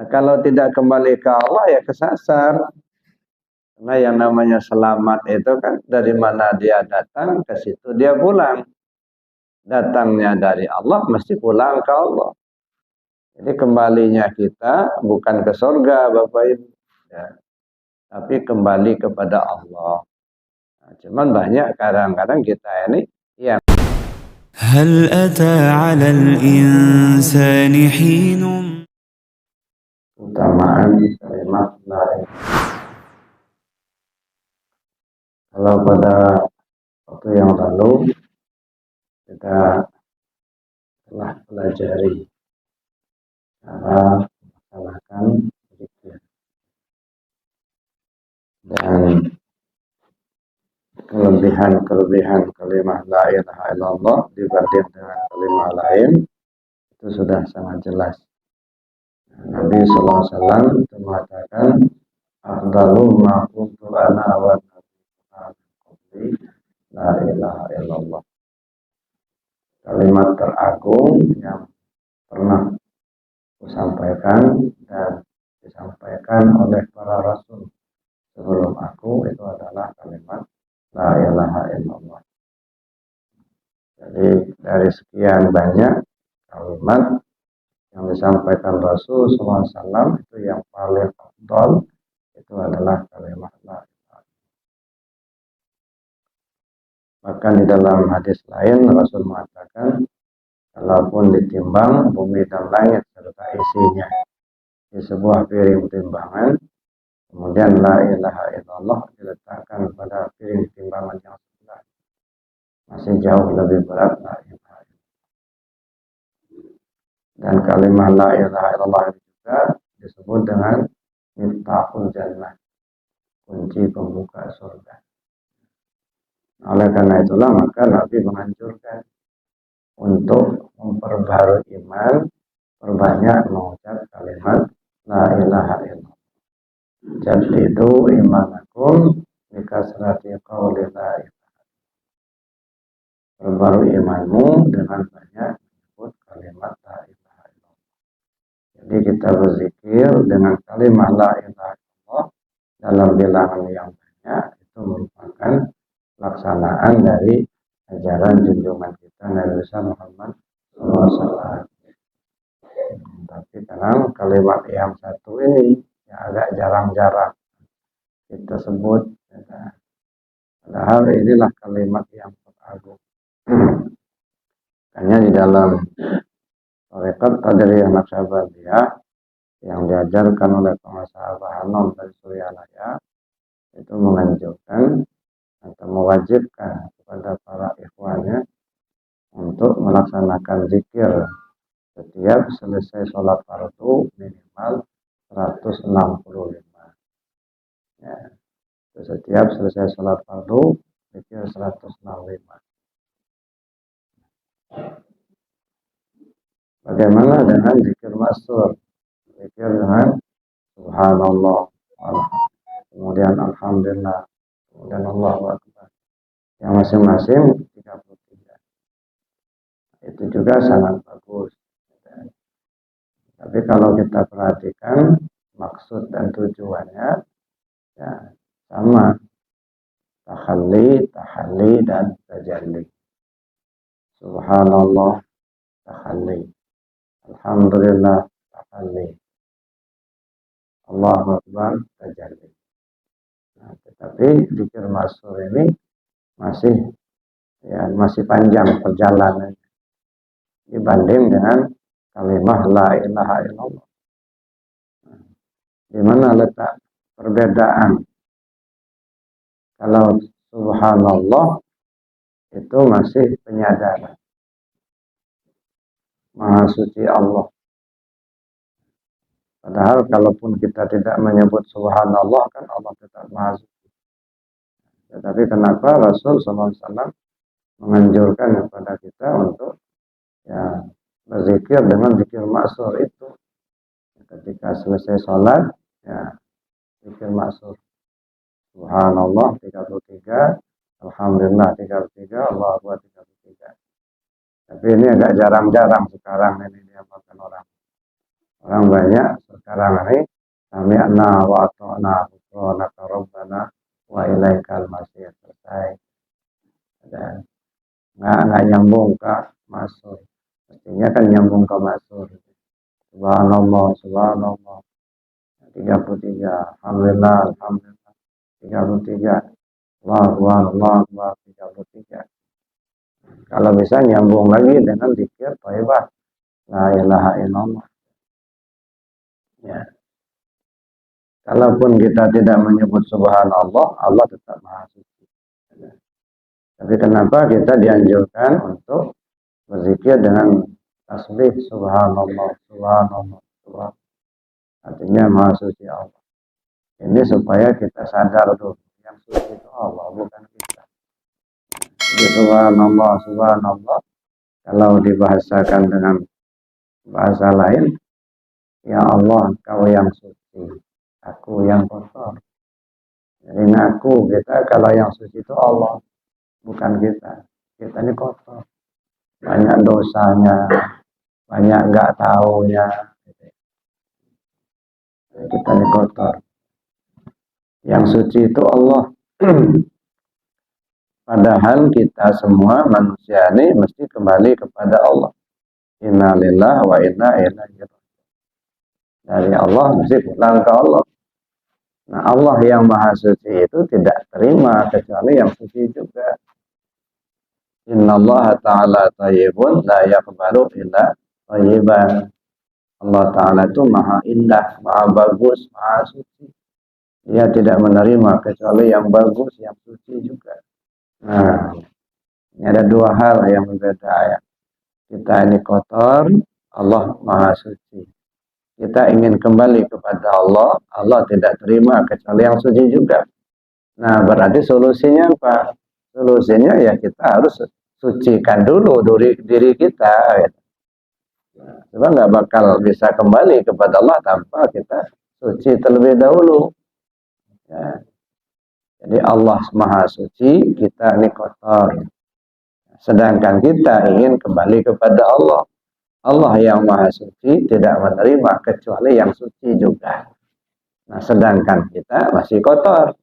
Nah, kalau tidak kembali ke Allah ya kesasar. Karena yang namanya selamat itu kan dari mana dia datang ke situ dia pulang. Datangnya dari Allah mesti pulang ke Allah. Jadi kembalinya kita bukan ke surga Bapak Ibu, ya, tapi kembali kepada Allah. Nah, cuman banyak kadang-kadang kita ini yang هل أتى على الإنسان حين utamaan kalimat la ilaha. Kalau pada waktu yang lalu kita telah pelajari cara melaksanakan zikir dan kelebihan kalimat la ilaha illallah dibanding dengan kalimat lain itu sudah sangat jelas. Nabi sallallahu alaihi wasallam mengatakan afdalu ma kuntu ana wa nabi la ilaha illallah. Kalimat teragung yang pernah kusampaikan dan disampaikan oleh para rasul sebelum aku itu adalah kalimat la ilaha illallah. Jadi dari sekian banyak kalimat yang disampaikan Rasul SAW itu yang paling afdal itu adalah kalimat la ilaha. Bahkan di dalam hadis lain Rasul mengatakan kalaupun ditimbang bumi dan langit serta isinya di sebuah piring timbangan, kemudian la ilaha illallah diletakkan pada piring timbangan yang sebelah, masih jauh lebih berat la ilaha illallah. Dan kalimat la ilaha illallah juga disebut dengan miftahul jannah, kunci pembuka surga. Oleh karena itulah maka Nabi menganjurkan untuk memperbarui iman, perbanyak mengucap kalimat la ilaha illallah. Jadi itu imanakum bikasrati qauli la ilaha. Perbarui imanmu dengan banyak menyebut kalimat la ilaha. Jadi kita berzikir dengan kalimat la ilaha illallah dalam bilangan yang banyak itu merupakan pelaksanaan dari ajaran junjungan kita Nabi besar Muhammad SAW. Tapi kadang kalimat yang satu ini yang agak jarang-jarang kita sebut. Padahal inilah kalimat yang teragung. Hanya di dalam Tarekat Qadariyah Naqsyabandiyah yang diajarkan oleh pengusaha Bahanom dari Suryalaya itu menganjurkan atau mewajibkan kepada para ikhwannya untuk melaksanakan zikir setiap selesai sholat fardu minimal 165. Ya, setiap selesai sholat fardu zikir 165. Bagaimana dengan zikir masyhur? Zikir dengan subhanallah, kemudian alhamdulillah, kemudian Allahu akbar. Yang masing-masing 33. Itu juga sangat bagus. Tapi kalau kita perhatikan maksud dan tujuannya ya sama. Tahalli dan tajalli. Subhanallah, tahalli. Alhamdulillah, tahalli. Allahu akbar, tajalli. Nah, tetapi zikir masyhur ini masih panjang perjalanan dibanding dengan kalimat la ilaha illallah. Di mana letak perbedaan? Kalau subhanallah itu masih penyadaran. Maha suci Allah. Padahal kalaupun kita tidak menyebut subhanallah kan Allah tetap maha suci. Tetapi kenapa Rasul SAW menganjurkan kepada kita untuk ya berzikir dengan zikir masyhur itu. Ketika selesai sholat ya zikir masyhur. Subhanallah 33, alhamdulillah 33, Allahu akbar 33. Tapi ini agak jarang-jarang sekarang ini diamalkan orang. Orang banyak sekarang ini sami'na wa ata'na ghufranaka rabbana wa ilaikal masir, selesai. Dan nggak nyambung ke masur. Mestinya kan nyambung ke masur. Subhanallah, subhanallah. 33. Alhamdulillah, alhamdulillah. 33. Allah, 33. Kalau bisa nyambung lagi dengan zikir thayyibah. La ilaha illallah. Ya. Kalaupun kita tidak menyebut subhanallah, Allah tetap maha suci. Tapi kenapa kita dianjurkan untuk berzikir dengan tasbih subhanallah, subhanallah, subhanallah. Artinya maha suci Allah. Ini supaya kita sadar tuh, yang suci itu Allah, bukan kita. Jadi subhanallah, subhanallah. Kalau dibahasakan dengan bahasa lain, ya Allah, Kau yang suci, aku yang kotor. Jadi ngaku kita kalau yang suci itu Allah, bukan kita. Kita ini kotor. Banyak dosanya, banyak nggak taunya. Kita ini kotor. Yang suci itu Allah. Padahal kita semua manusia ini mesti kembali kepada Allah. Inna lillahi wa inna ilaihi raji'un. Dari Allah mesti pulang ke Allah. Nah, Allah yang maha suci itu tidak terima kecuali yang suci juga. Inna Allah ta'ala thayyibun la yaqbalu illa thayyiban. Allah Ta'ala itu maha indah, maha bagus, maha suci. Dia tidak menerima kecuali yang bagus, yang suci juga. Nah, ini ada dua hal yang berbeda ya. Kita ini kotor, Allah maha suci. Kita ingin kembali kepada Allah, Allah tidak terima kecuali yang suci juga. Nah, berarti solusinya apa? Solusinya ya kita harus sucikan dulu diri kita. Gitu. Sebab nggak bakal bisa kembali kepada Allah tanpa kita suci terlebih dahulu. Ya. Jadi Allah maha suci, kita ini kotor. Sedangkan kita ingin kembali kepada Allah. Allah yang maha suci tidak menerima kecuali yang suci juga. Nah, sedangkan kita masih kotor.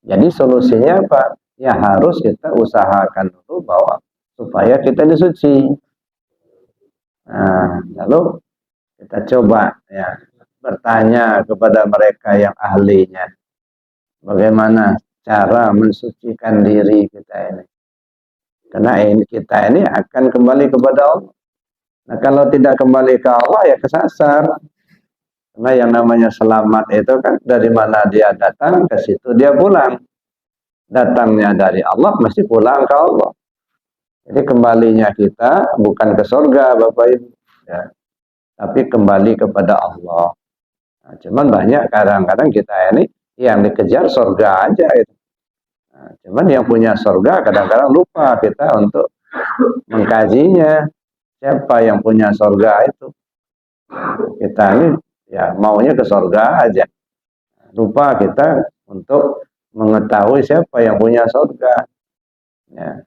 Jadi solusinya apa? Ya harus kita usahakan dulu bahwa supaya kita disuci. Nah, lalu kita coba ya bertanya kepada mereka yang ahlinya. Bagaimana cara mensucikan diri kita ini? Karena kita ini akan kembali kepada Allah. Nah, kalau tidak kembali ke Allah ya kesasar. Karena yang namanya selamat itu kan dari mana dia datang, ke situ dia pulang. Datangnya dari Allah, mesti pulang ke Allah. Jadi kembalinya kita bukan ke surga, Bapak Ibu. Ya. Tapi kembali kepada Allah. Nah, cuman banyak kadang-kadang kita ini yang dikejar surga aja itu. Nah, cuman yang punya surga kadang-kadang lupa kita untuk mengkajinya. Siapa yang punya surga itu? Kita ini ya maunya ke surga aja. Lupa kita untuk mengetahui siapa yang punya surga. Ya.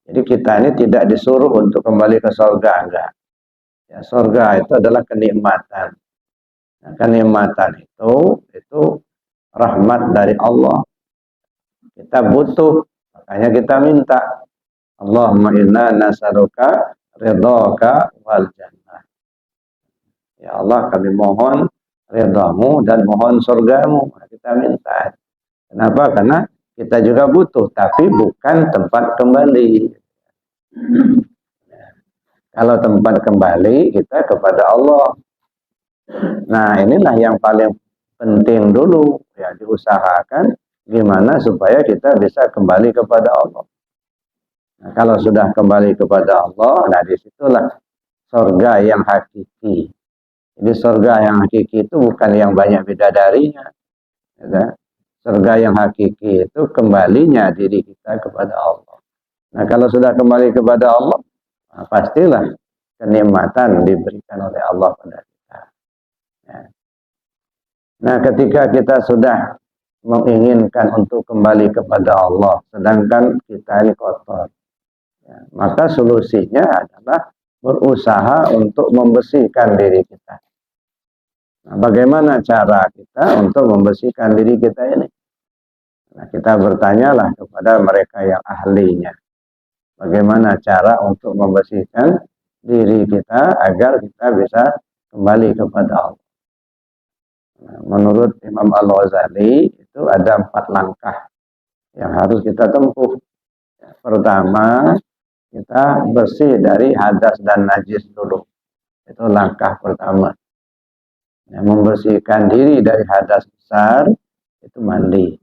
Jadi kita ini tidak disuruh untuk kembali ke surga, enggak. Ya, surga itu adalah kenikmatan. Nah, kenikmatan itu rahmat dari Allah. Kita butuh, makanya kita minta. Allahumma inna nas'aluka ridhaka wal jannah. Ya Allah, kami mohon ridhamu dan mohon surgamu. Kita minta. Kenapa? Karena kita juga butuh, tapi bukan tempat kembali. Kalau tempat kembali, kita kepada Allah. Nah, inilah yang paling penting dulu. Ya, diusahakan gimana supaya kita bisa kembali kepada Allah. Nah, kalau sudah kembali kepada Allah, nah disitulah surga yang hakiki. Jadi surga yang hakiki itu bukan yang banyak bidadarinya. Ya, surga yang hakiki itu kembalinya diri kita kepada Allah. Nah, kalau sudah kembali kepada Allah, nah, pastilah kenikmatan diberikan oleh Allah pada kita. Ya. Nah, ketika kita sudah menginginkan untuk kembali kepada Allah, sedangkan kita ini kotor, ya, maka solusinya adalah berusaha untuk membersihkan diri kita. Nah, bagaimana cara kita untuk membersihkan diri kita ini? Nah, kita bertanyalah kepada mereka yang ahlinya. Bagaimana cara untuk membersihkan diri kita agar kita bisa kembali kepada Allah. Nah, menurut Imam Al-Ghazali itu ada 4 langkah yang harus kita tempuh. Pertama, kita bersih dari hadas dan najis dulu. Itu langkah pertama. Yang membersihkan diri dari hadas besar itu mandi.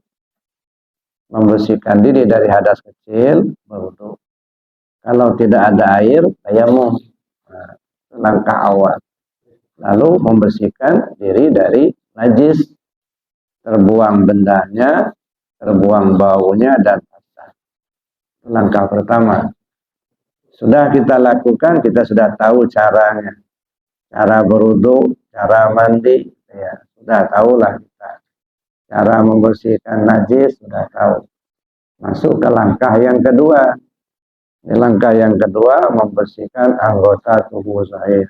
Membersihkan diri dari hadas kecil berwudu. Kalau tidak ada air, tayamum. Nah, langkah awal. Lalu membersihkan diri dari najis, terbuang bendanya, terbuang baunya dan basah. Langkah pertama. Sudah kita lakukan, kita sudah tahu caranya. Cara berwudu, cara mandi, ya, sudah tahulah kita. Cara membersihkan najis sudah tahu. Masuk ke langkah yang kedua. Di langkah yang kedua membersihkan anggota tubuh zahir.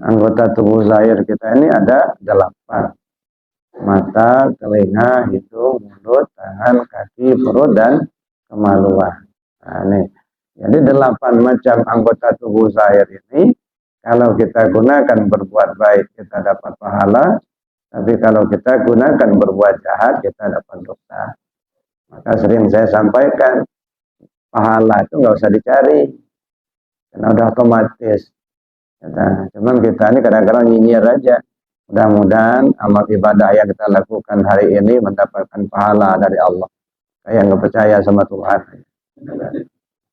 Anggota tubuh zahir kita ini ada 8. Mata, telinga, hidung, mulut, tangan, kaki, perut, dan kemaluan. Nah, ini. Jadi 8 macam anggota tubuh zahir ini, kalau kita gunakan berbuat baik, kita dapat pahala. Tapi kalau kita gunakan berbuat jahat, kita dapat dosa. Maka sering saya sampaikan, pahala itu nggak usah dicari. Karena udah otomatis. Cuman kita ini kadang-kadang nyinyir aja. Mudah-mudahan amal ibadah yang kita lakukan hari ini mendapatkan pahala dari Allah. Kayak nggak percaya sama Tuhan.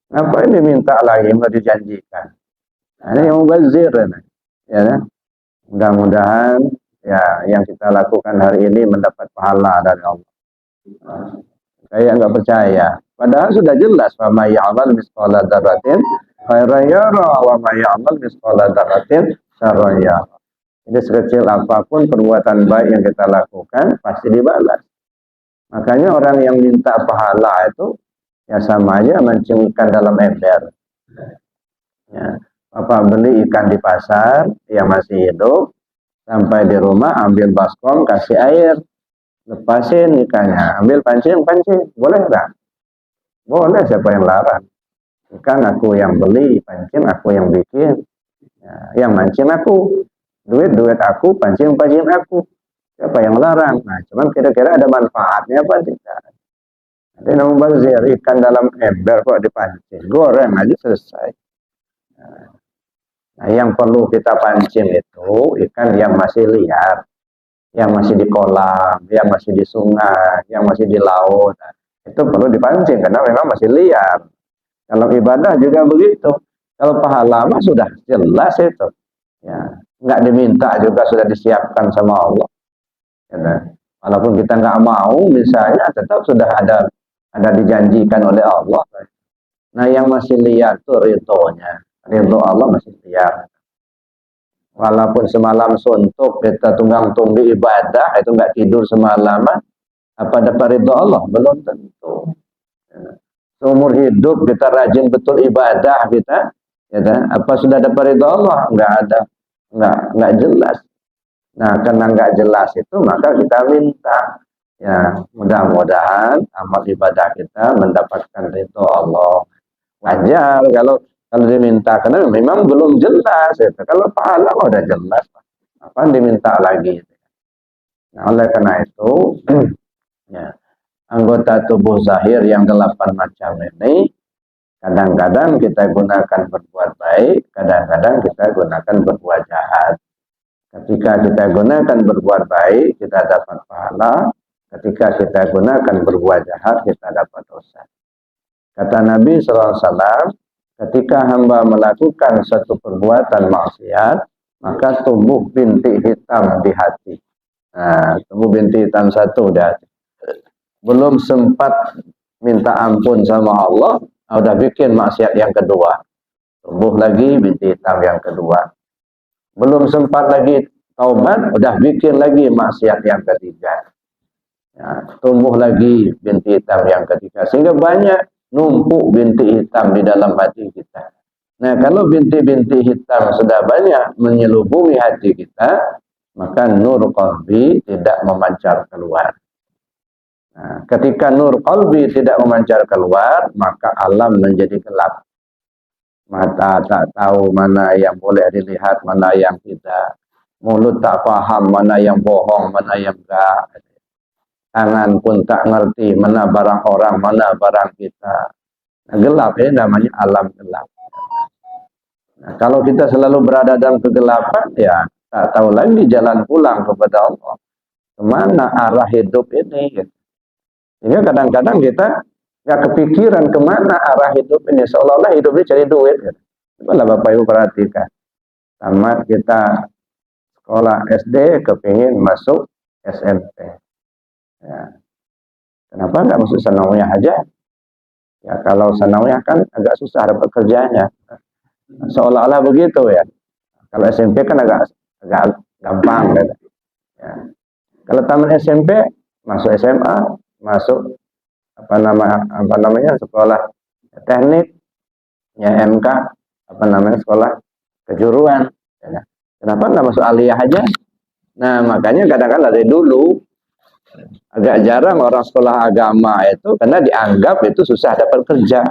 Ngapain diminta lagi, nggak dijanjikan. Nah, ini yang mubazir. Ya, mudah-mudahan ya yang kita lakukan hari ini mendapat pahala dari Allah. Kayak nggak percaya. Padahal sudah jelas, wa may ya'mal misqala dzarratin khairan yara wa may ya'mal misqala dzarratin syarran yara. Jadi sekecil apapun perbuatan baik yang kita lakukan pasti dibalas. Makanya orang yang minta pahala itu ya sama aja mancing ikan dalam ember. Ya, Bapak beli ikan di pasar yang masih hidup, sampai di rumah ambil baskom kasih air, lepasin ikannya, ambil pancing, boleh nggak? Boleh, siapa yang larang? Ikan aku yang beli, pancing aku yang bikin, ya, yang mancing aku, duit aku, pancing aku, siapa yang larang? Nah, cuman kira-kira ada manfaatnya apa tidak? Nanti membazir ikan dalam ember kok dipancing, goreng aja selesai. Nah, yang perlu kita pancing itu ikan yang masih liar, yang masih di kolam, yang masih di sungai, yang masih di laut. Nah, itu perlu dipancing karena memang masih liar. Kalau ibadah juga begitu. Kalau pahala mah sudah jelas itu. Ya, nggak diminta juga sudah disiapkan sama Allah. Ya, walaupun kita nggak mau, misalnya tetap sudah ada dijanjikan oleh Allah. Nah, yang masih liar itu ridhonya. Ridho Allah masih liar. Walaupun semalam suntuk kita tunggang-tunggi ibadah, itu nggak tidur semalaman, apa dapat ridho Allah? Belum tentu. Seumur hidup kita rajin betul ibadah kita, ya, apa sudah dapat ridho Allah? Nggak ada, nggak jelas. Nah, karena nggak jelas itu, maka kita minta, ya, mudah-mudahan amal ibadah kita mendapatkan ridho Allah. Wajar kalau diminta, karena memang belum jelas. Gitu. Kalau pahala udah jelas, apa diminta lagi? Nah, oleh karena itu, ya, anggota tubuh zahir yang 8 macam ini, kadang-kadang kita gunakan berbuat baik, kadang-kadang kita gunakan berbuat jahat. Ketika kita gunakan berbuat baik, kita dapat pahala. Ketika kita gunakan berbuat jahat, kita dapat dosa. Kata Nabi SAW, ketika hamba melakukan satu perbuatan maksiat, maka tumbuh bintik hitam di hati. Nah, tumbuh bintik hitam satu di hati. Belum sempat minta ampun sama Allah, udah bikin maksiat yang kedua. Tumbuh lagi bintik hitam yang kedua. Belum sempat lagi taubat, udah bikin lagi maksiat yang ketiga. Ya, tumbuh lagi bintik hitam yang ketiga. Sehingga banyak numpuk bintik hitam di dalam hati kita. Nah, kalau bintik-bintik hitam sudah banyak menyelubungi hati kita, maka nur qalbi tidak memancar keluar. Nah, ketika nur qalbi tidak memancar keluar, maka alam menjadi gelap. Mata tak tahu mana yang boleh dilihat, mana yang tidak. Mulut tak paham mana yang bohong, mana yang enggak. Tangan pun tak ngerti mana barang orang, mana barang kita. Nah, gelap ini namanya alam gelap. Nah, kalau kita selalu berada dalam kegelapan, ya tak tahu lagi jalan pulang kepada Allah. Kemana arah hidup ini? Sehingga kadang-kadang kita nggak kepikiran kemana arah hidup ini. Seolah-olah hidup ini cari duit. Coba Bapak Ibu perhatikan. Tamat kita sekolah SD, kepingin masuk SMP. Ya. Kenapa nggak masuk sanawiyah aja? Ya kalau sanawiyah kan agak susah dapat kerjanya. Seolah-olah begitu ya. Kalau SMP kan agak gampang. Gitu. Ya. Kalau tamat SMP, masuk SMA, masuk apa namanya sekolah teknik, ya MK, apa namanya sekolah kejuruan. Ya. Kenapa nggak masuk aliyah aja? Nah makanya kadang-kadang dari dulu agak jarang orang sekolah agama itu karena dianggap itu susah dapat kerja.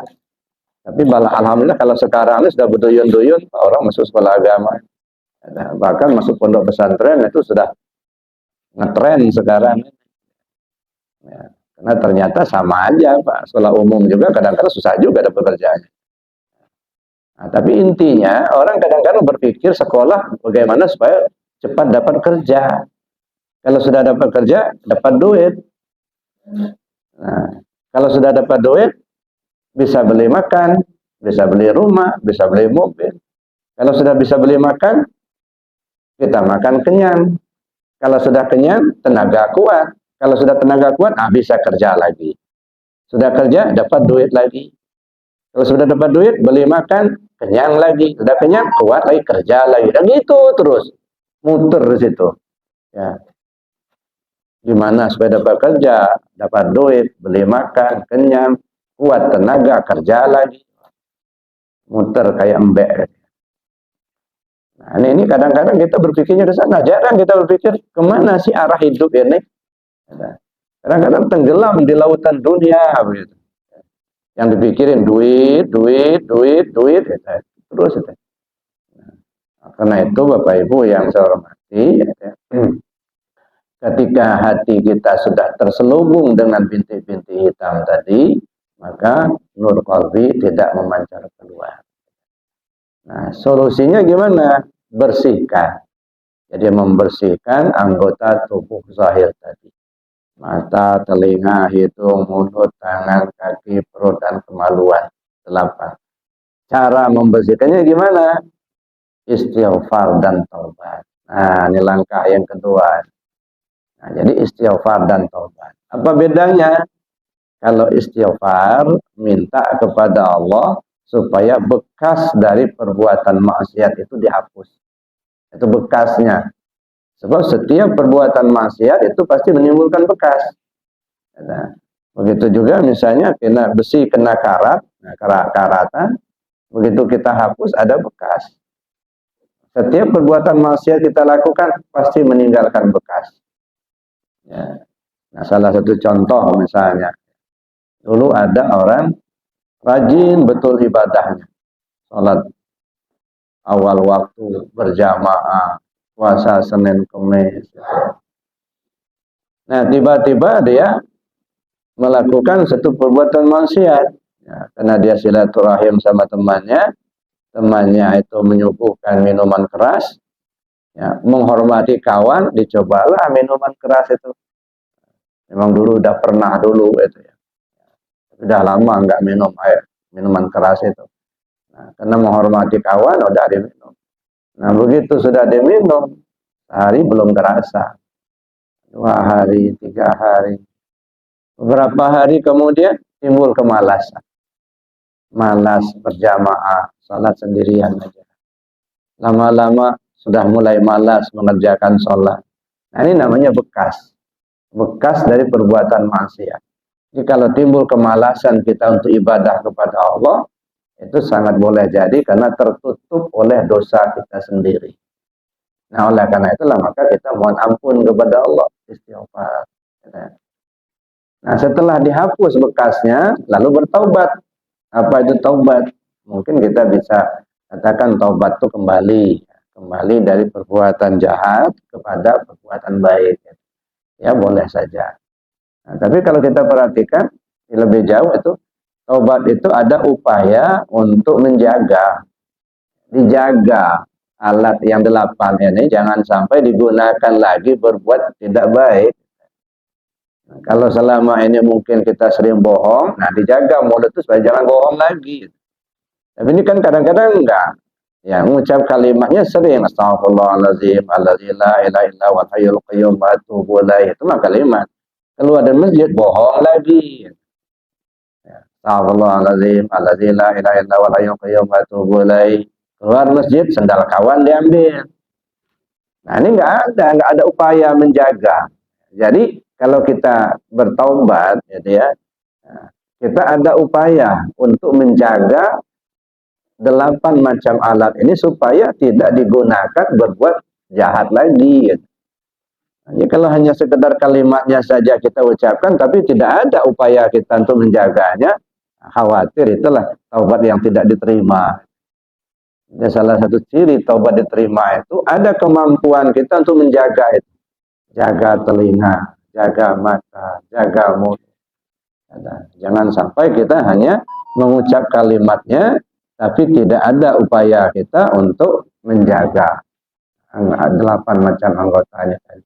Tapi alhamdulillah kalau sekarang ini sudah berduyun-duyun orang masuk sekolah agama. Bahkan masuk pondok pesantren itu sudah ngetren sekarang. Ya, karena ternyata sama aja Pak. Sekolah umum juga kadang-kadang susah juga dapat kerjanya. Nah, tapi intinya orang kadang-kadang berpikir sekolah bagaimana supaya cepat dapat kerja. Kalau sudah dapat kerja, dapat duit. Nah, kalau sudah dapat duit, bisa beli makan, bisa beli rumah, bisa beli mobil. Kalau sudah bisa beli makan, kita makan kenyang. Kalau sudah kenyang, tenaga kuat. Kalau sudah tenaga kuat, bisa kerja lagi. Sudah kerja, dapat duit lagi. Kalau sudah dapat duit, beli makan, kenyang lagi. Sudah kenyang, kuat lagi, kerja lagi. Dan gitu terus. Muter di situ. Ya. Gimana supaya dapat kerja, dapat duit, beli makan, kenyang, kuat tenaga, kerja lagi. Muter kayak embek. Nah, ini kadang-kadang kita berpikirnya ke sana. Jarang kita berpikir kemana sih arah hidup ini. Kadang-kadang tenggelam di lautan dunia. Begitu. Yang dipikirin duit. Gitu. Terus itu. Nah, karena itu Bapak Ibu yang saya hormati, ketika hati kita sudah terselubung dengan bintik-bintik hitam tadi, maka nur qalbi tidak memancar keluar. Nah, solusinya gimana? Bersihkan. Jadi membersihkan anggota tubuh zahir tadi. Mata, telinga, hidung, mulut, tangan, kaki, perut, dan kemaluan. 8. Cara membersihkannya gimana? Istighfar dan taubat. Nah, ini langkah yang kedua. Nah, jadi istighfar dan taubat. Apa bedanya? Kalau istighfar, minta kepada Allah supaya bekas dari perbuatan maksiat itu dihapus. Itu bekasnya. Sebab setiap perbuatan maksiat itu pasti menimbulkan bekas. Nah, begitu juga misalnya kena besi, kena karat, nah, karatan, begitu kita hapus ada bekas. Setiap perbuatan maksiat kita lakukan pasti meninggalkan bekas. Ya. Nah, salah satu contoh misalnya, dulu ada orang rajin betul ibadahnya, sholat awal waktu berjamaah, puasa Senin Kemis. Nah, tiba-tiba dia melakukan satu perbuatan maksiat, ya, karena dia silaturahim sama temannya itu menyuguhkan minuman keras. Ya, menghormati kawan, dicobalah minuman keras itu. Memang dulu udah pernah dulu itu ya. Sudah lama nggak minum air, minuman keras itu. Nah, karena menghormati kawan, udah diminum. Nah, begitu sudah diminum, sehari belum terasa. 2 hari, 3 hari. Beberapa hari kemudian timbul kemalasan. Malas berjamaah, salat sendirian aja. Lama-lama sudah mulai malas mengerjakan sholat. Nah, ini namanya bekas. Bekas dari perbuatan maksiat. Jadi kalau timbul kemalasan kita untuk ibadah kepada Allah, itu sangat boleh jadi karena tertutup oleh dosa kita sendiri. Nah, oleh karena itulah maka kita mohon ampun kepada Allah, istighfar. Nah, setelah dihapus bekasnya, lalu bertaubat. Apa itu taubat? Mungkin kita bisa katakan taubat itu kembali dari perbuatan jahat kepada perbuatan baik. Ya, boleh saja. Nah, tapi kalau kita perhatikan lebih jauh itu, taubat itu ada upaya untuk dijaga alat yang 8 ini jangan sampai digunakan lagi berbuat tidak baik. Nah, kalau selama ini mungkin kita sering bohong, nah dijaga mulut itu supaya jangan bohong lagi. Tapi ini kan kadang-kadang enggak. Ya, mengucap kalimatnya sering, astagfirullahaladzim, alladzi la ilaha illa huwal hayyul qayyum wa atubu ilaih. Itu mah kalimat. Keluar dari masjid bohong lagi. Ya, astagfirullahaladzim, alladzi la ilaha illa huwal hayyul qayyum wa atubu ilaih. Keluar masjid sendal kawan diambil. Nah, ini enggak ada upaya menjaga. Jadi kalau kita bertaubat, gitu ya, kita ada upaya untuk menjaga 8 macam alat ini supaya tidak digunakan berbuat jahat lagi. Gitu. Jadi kalau hanya sekedar kalimatnya saja kita ucapkan, tapi tidak ada upaya kita untuk menjaganya, khawatir itulah taubat yang tidak diterima. Jadi salah satu ciri taubat diterima itu ada kemampuan kita untuk menjaga itu. Jaga telinga, jaga mata, jaga mulut. Jangan sampai kita hanya mengucap kalimatnya, tapi tidak ada upaya kita untuk menjaga 8 macam anggotanya tadi.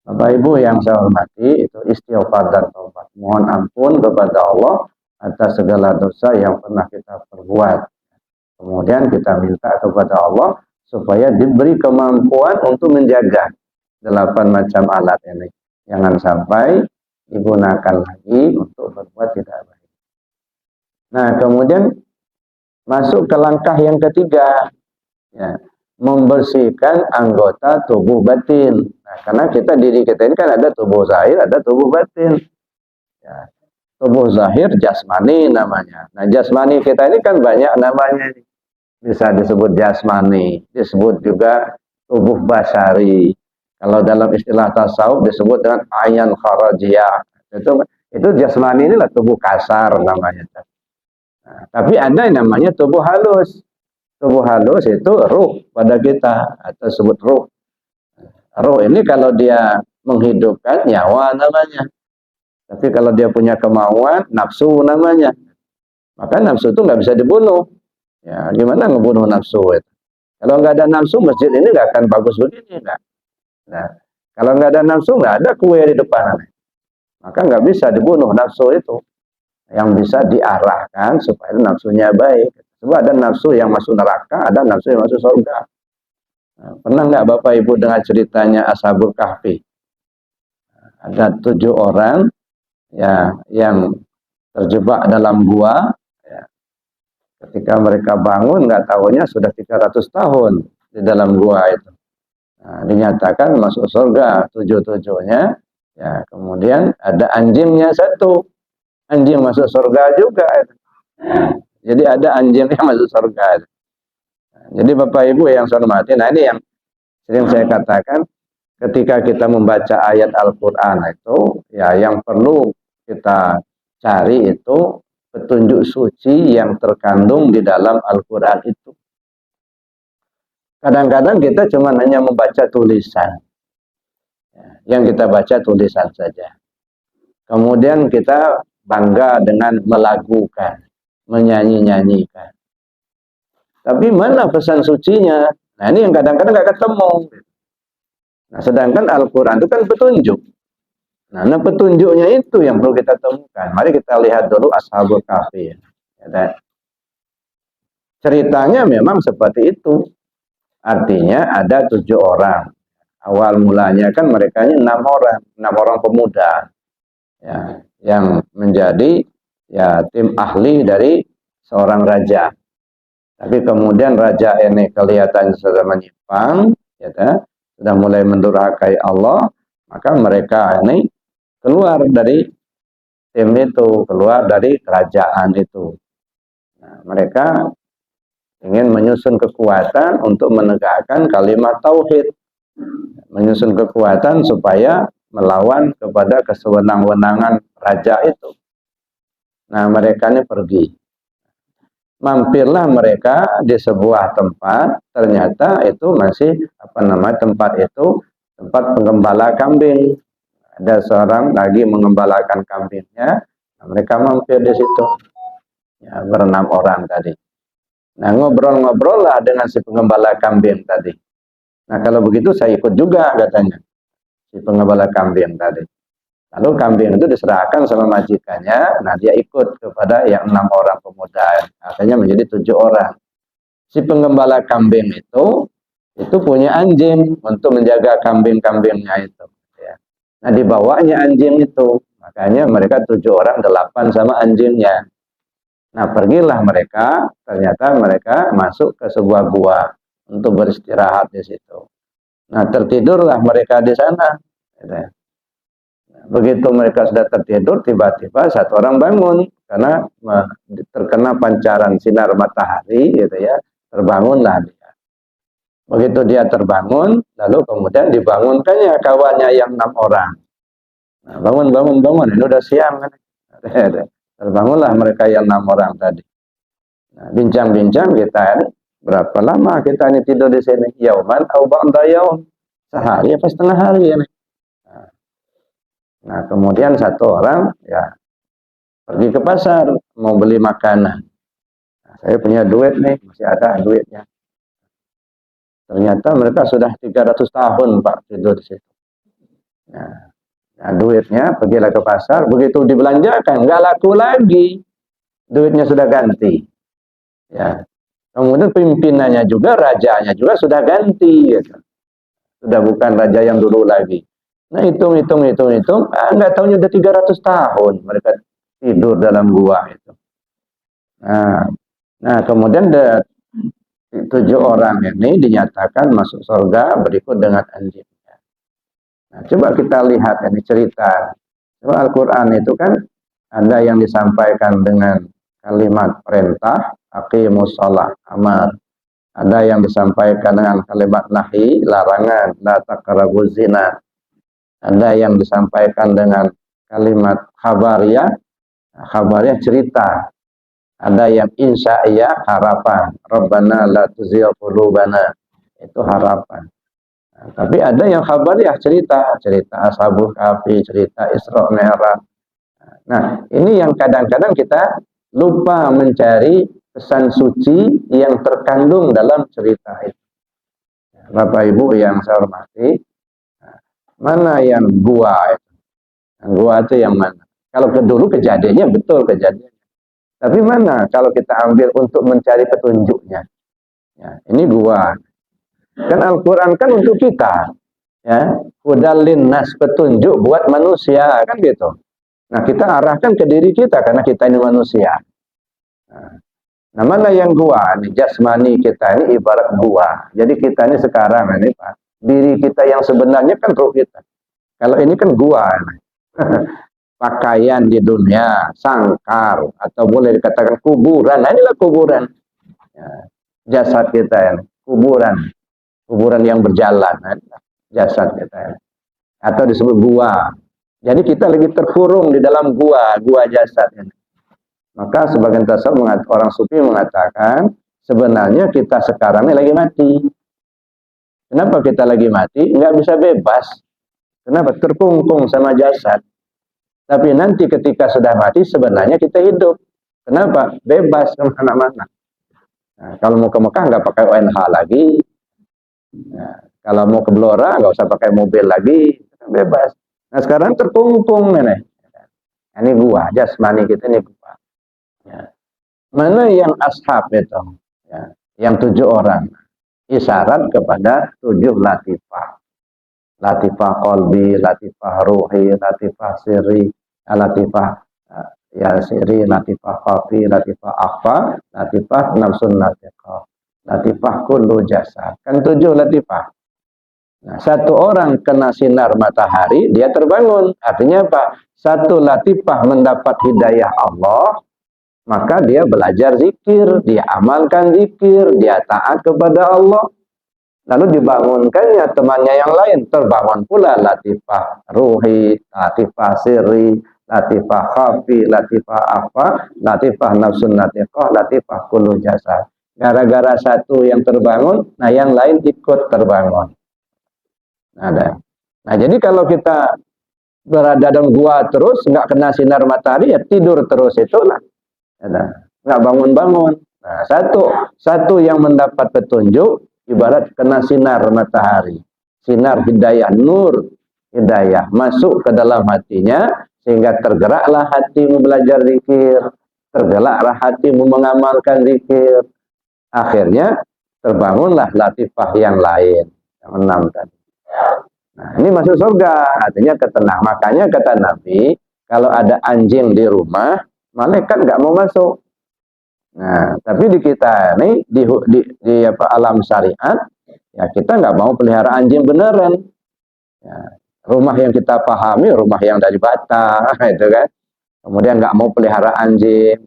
Bapak Ibu yang saya hormati, itu istighfar dan taubat. Mohon ampun kepada Allah atas segala dosa yang pernah kita perbuat. Kemudian kita minta kepada Allah supaya diberi kemampuan untuk menjaga 8 macam alat ini. Jangan sampai digunakan lagi untuk berbuat tidak baik. Nah, kemudian masuk ke langkah yang ketiga, ya, membersihkan anggota tubuh batin. Nah, karena diri kita ini kan ada tubuh zahir, ada tubuh batin. Ya, tubuh zahir jasmani namanya. Nah, jasmani kita ini kan banyak namanya. Bisa disebut jasmani, disebut juga tubuh basyari. Kalau dalam istilah tasawuf disebut dengan ayan kharajiyah. Itu jasmani inilah tubuh kasar namanya. Nah, tapi ada yang namanya tubuh halus. Tubuh halus itu ruh pada kita, atau sebut ruh. Ruh ini kalau dia menghidupkan nyawa namanya. Tapi kalau dia punya kemauan, nafsu namanya. Maka nafsu itu nggak bisa dibunuh. Ya, gimana ngebunuh nafsu itu? Kalau nggak ada nafsu, masjid ini nggak akan bagus begini. Enggak. Nah, kalau nggak ada nafsu, nggak ada kue di depan. Maka nggak bisa dibunuh nafsu itu. Yang bisa diarahkan supaya nafsunya baik. Sebab ada nafsu yang masuk neraka, ada nafsu yang masuk surga. Nah, pernah nggak Bapak Ibu dengar ceritanya Ashabul Kahfi? Ada 7 orang ya yang terjebak dalam gua. Ya. Ketika mereka bangun, nggak tahunya sudah 300 tahun di dalam gua itu. Nah, dinyatakan masuk surga 7-7-nya. Ya, kemudian ada anjingnya 1. Anjing masuk surga juga. Jadi ada anjing yang masuk surga. Jadi Bapak Ibu yang saya hormati, nah ini yang sering saya katakan, ketika kita membaca ayat Al-Quran itu, ya yang perlu kita cari itu petunjuk suci yang terkandung di dalam Al-Quran itu. Kadang-kadang kita cuma hanya membaca tulisan. Yang kita baca tulisan saja. Kemudian kita bangga dengan melagukan, menyanyi-nyanyikan. Tapi mana pesan sucinya? Nah, ini yang kadang-kadang nggak ketemu. Nah, sedangkan Al-Quran itu kan petunjuk. Nah, petunjuknya itu yang perlu kita temukan. Mari kita lihat dulu Ashabul Kahfi. Ya, ceritanya memang seperti itu. Artinya ada 7 orang. Awal mulanya kan mereka ini 6 orang. 6 orang pemuda. Ya, yang menjadi ya tim ahli dari seorang raja. Tapi kemudian raja ini kelihatan sudah menyimpang, ya, sudah mulai mendurhakai Allah, maka mereka ini keluar dari tim itu, keluar dari kerajaan itu. Nah, mereka ingin menyusun kekuatan untuk menegakkan kalimat tauhid, menyusun kekuatan supaya melawan kepada kesewenang-wenangan raja itu. Nah, mereka ini pergi. Mampirlah mereka di sebuah tempat, ternyata itu masih tempat itu tempat penggembala kambing. Ada seorang lagi mengembalakan kambingnya, nah, mereka mampir di situ. Ya, berenam orang tadi. Nah, ngobrol-ngobrol lah dengan si penggembala kambing tadi. Nah, kalau begitu saya ikut juga katanya, si penggembala kambing tadi. Lalu kambing itu diserahkan sama majikannya, nah dia ikut kepada yang 6 orang pemuda, akhirnya menjadi 7 orang. Si penggembala kambing itu punya anjing untuk menjaga kambing-kambingnya itu. Ya. Nah, dibawanya anjing itu, makanya mereka 7 orang, 8 sama anjingnya. Nah, pergilah mereka, ternyata mereka masuk ke sebuah gua untuk beristirahat di situ. Nah, tertidurlah mereka di sana. Begitu mereka sudah tertidur, tiba-tiba satu orang bangun karena terkena pancaran sinar matahari, gitu ya. Terbangunlah dia. Begitu dia terbangun, lalu kemudian dibangunkannya kawannya yang 6 orang. Nah, bangun, ini udah siang kan. Terbangunlah mereka yang 6 orang tadi. Nah, bincang-bincang kita ini, berapa lama kita ini tidur di sini? Yauman au ba'da yaum. Sehari apa setengah hari ini. Nah, kemudian satu orang ya pergi ke pasar mau beli makanan. Nah, saya punya duit nih, masih ada duitnya. Ternyata mereka sudah 300 tahun Pak tidur di situ. Nah, duitnya pergilah ke pasar, begitu dibelanjakan nggak laku lagi. Duitnya sudah ganti. Ya. Kemudian pimpinannya juga, rajanya juga sudah ganti, gitu. Sudah bukan raja yang dulu lagi. Nah, hitung, nggak tahunya udah 300 tahun mereka tidur dalam gua itu. Nah, kemudian 7 orang ini dinyatakan masuk surga berikut dengan anjingnya. Nah, coba kita lihat ini cerita. Coba Al-Quran itu kan ada yang disampaikan dengan kalimat perintah, aqimus shalah, amar. Ada yang disampaikan dengan kalimat nahi, larangan, la taqrabuz zina. Ada yang disampaikan dengan kalimat khabariyah, cerita. Ada yang insya'iyah, harapan. Rabbana la tuzigh qulubana, itu harapan. Nah, tapi ada yang khabariyah, cerita Ashabul Kahfi, cerita Isra Mi'raj. Nah, ini yang kadang-kadang kita lupa mencari pesan suci yang terkandung dalam cerita itu. Bapak Ibu yang saya hormati, mana yang gua itu? Yang gua itu yang mana? Kalau dulu kejadiannya betul kejadiannya. Tapi mana kalau kita ambil untuk mencari petunjuknya? Ya, ini gua. Kan Al-Quran kan untuk kita. Ya, hudal linnas, petunjuk buat manusia, kan gitu. Nah, kita arahkan ke diri kita karena kita ini manusia. Nah, mana yang gua? Ini jasmani kita ini ibarat gua. Jadi kita ini sekarang ini Pak, diri kita yang sebenarnya kan roh kita. Kalau ini kan gua. Pakaian di dunia, sangkar, atau boleh dikatakan kuburan. Nah, inilah kuburan. Ya, jasad kita ini, kuburan yang berjalan. Nah, jasad kita ini. Atau disebut gua. Jadi kita lagi terkurung di dalam gua jasad ini. Maka sebagian tasawuf orang sufi mengatakan sebenarnya kita sekarang ini lagi mati. Kenapa kita lagi mati? Nggak bisa bebas. Kenapa? Terkungkung sama jasad. Tapi nanti ketika sudah mati sebenarnya kita hidup. Kenapa? Bebas kemana-mana. Nah, kalau mau ke Mekah nggak pakai ONH lagi. Nah, kalau mau ke Blora nggak usah pakai mobil lagi. Bebas. Nah, sekarang terkungkung ini. Ini gua, jasmani kita ini gua. Ya. Mana yang ashab itu? Ya. Yang 7 orang. Isyarat kepada 7 latifah. Latifah qalbi, latifah ruhi, latifah sirri, latifah ya sirri, latifah khafi, latifah akhfa, latifah nafsun natiqah, latifah kullu jasad. Kan 7 latifah. Nah, satu orang kena sinar matahari, dia terbangun. Artinya apa? Satu latifah mendapat hidayah Allah, maka dia belajar zikir, dia amalkan zikir, dia taat kepada Allah. Lalu dibangunkannya temannya yang lain, terbangun pula latifah ruhi, latifah sirri, latifah khafi, latifah apa, latifah nafsun natiqah, latifah kullu jasad. Gara-gara satu yang terbangun, nah yang lain ikut terbangun. Ada. Nah jadi kalau kita berada dalam gua terus, nggak kena sinar matahari, ya tidur terus itulah. Nggak bangun-bangun. Nah, satu yang mendapat petunjuk ibarat kena sinar matahari, sinar hidayah, nur hidayah masuk ke dalam hatinya sehingga tergeraklah hatimu belajar zikir, tergeraklah hatimu mengamalkan zikir. Akhirnya terbangunlah latifah yang lain, yang 6 tadi. Nah, ini masuk surga, artinya ketenang. Makanya kata Nabi, kalau ada anjing di rumah, malaikat nggak mau masuk. Nah, tapi di kita ini di alam syariat, ya kita nggak mau pelihara anjing beneran. Ya, rumah yang kita pahami, rumah yang dari bata, itu kan. Kemudian nggak mau pelihara anjing.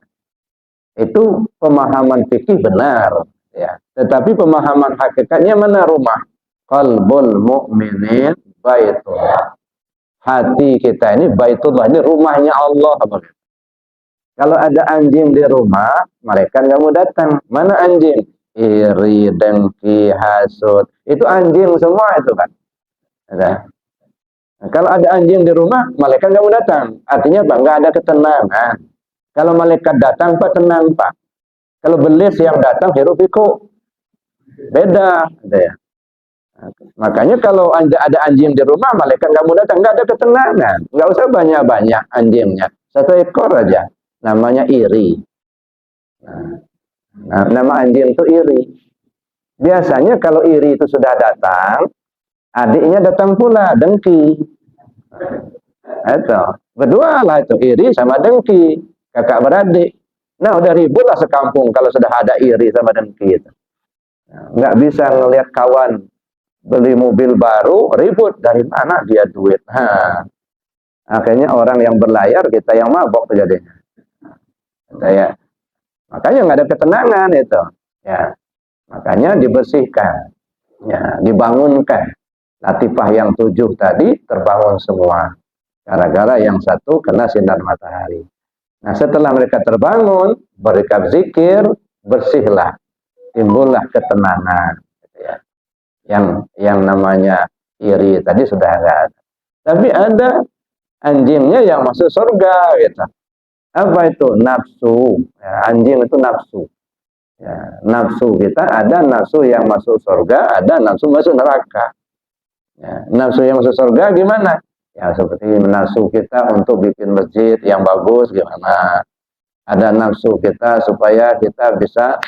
Itu pemahaman fikih benar, ya. Tetapi pemahaman hakikatnya mana rumah? Qalbul mu'minin baitullah. Hati kita ini baitullah, ini rumahnya Allah. Kalau ada anjing di rumah, malaikat nggak mau datang. Mana anjing? Iri, dengki, hasud. Itu anjing semua itu kan. Nah, kalau ada anjing di rumah, malaikat nggak mau datang. Artinya apa? Nggak ada ketenangan. Kalau malaikat datang, Pak, tenang, Pak. Kalau belis yang datang, hirup pikuk. Beda. Ya. Makanya kalau ada anjing di rumah, malaikat nggak mau datang. Nggak ada ketenangan. Nggak usah banyak-banyak anjingnya. 1 ekor aja. Namanya iri. Nah, nama anjing itu iri. Biasanya kalau iri itu sudah datang, adiknya datang pula, dengki. Itu. Berdua lah itu, iri sama dengki. Kakak beradik. Nah, udah ribut lah sekampung kalau sudah ada iri sama dengki itu. Nah, nggak bisa ngelihat kawan beli mobil baru, ribut. Dari mana dia duit? Akhirnya orang yang berlayar, kita yang mabok jadinya. Ya. Makanya nggak ada ketenangan itu. Ya. Makanya dibersihkan. Ya, dibangunkan. Latifah yang 7 tadi terbangun semua. Gara-gara yang 1 kena sinar matahari. Nah, setelah mereka terbangun, berikap zikir, bersihlah, timbullah ketenangan. Gitu ya. Yang namanya iri tadi sudah ada. Tapi ada anjingnya yang masuk surga, gitu. Apa itu? Nafsu. Ya, anjing itu nafsu. Ya, nafsu kita ada nafsu yang masuk surga, ada nafsu masuk neraka. Ya, nafsu yang masuk surga gimana? Ya seperti nafsu kita untuk bikin masjid yang bagus gimana? Ada nafsu kita supaya kita bisa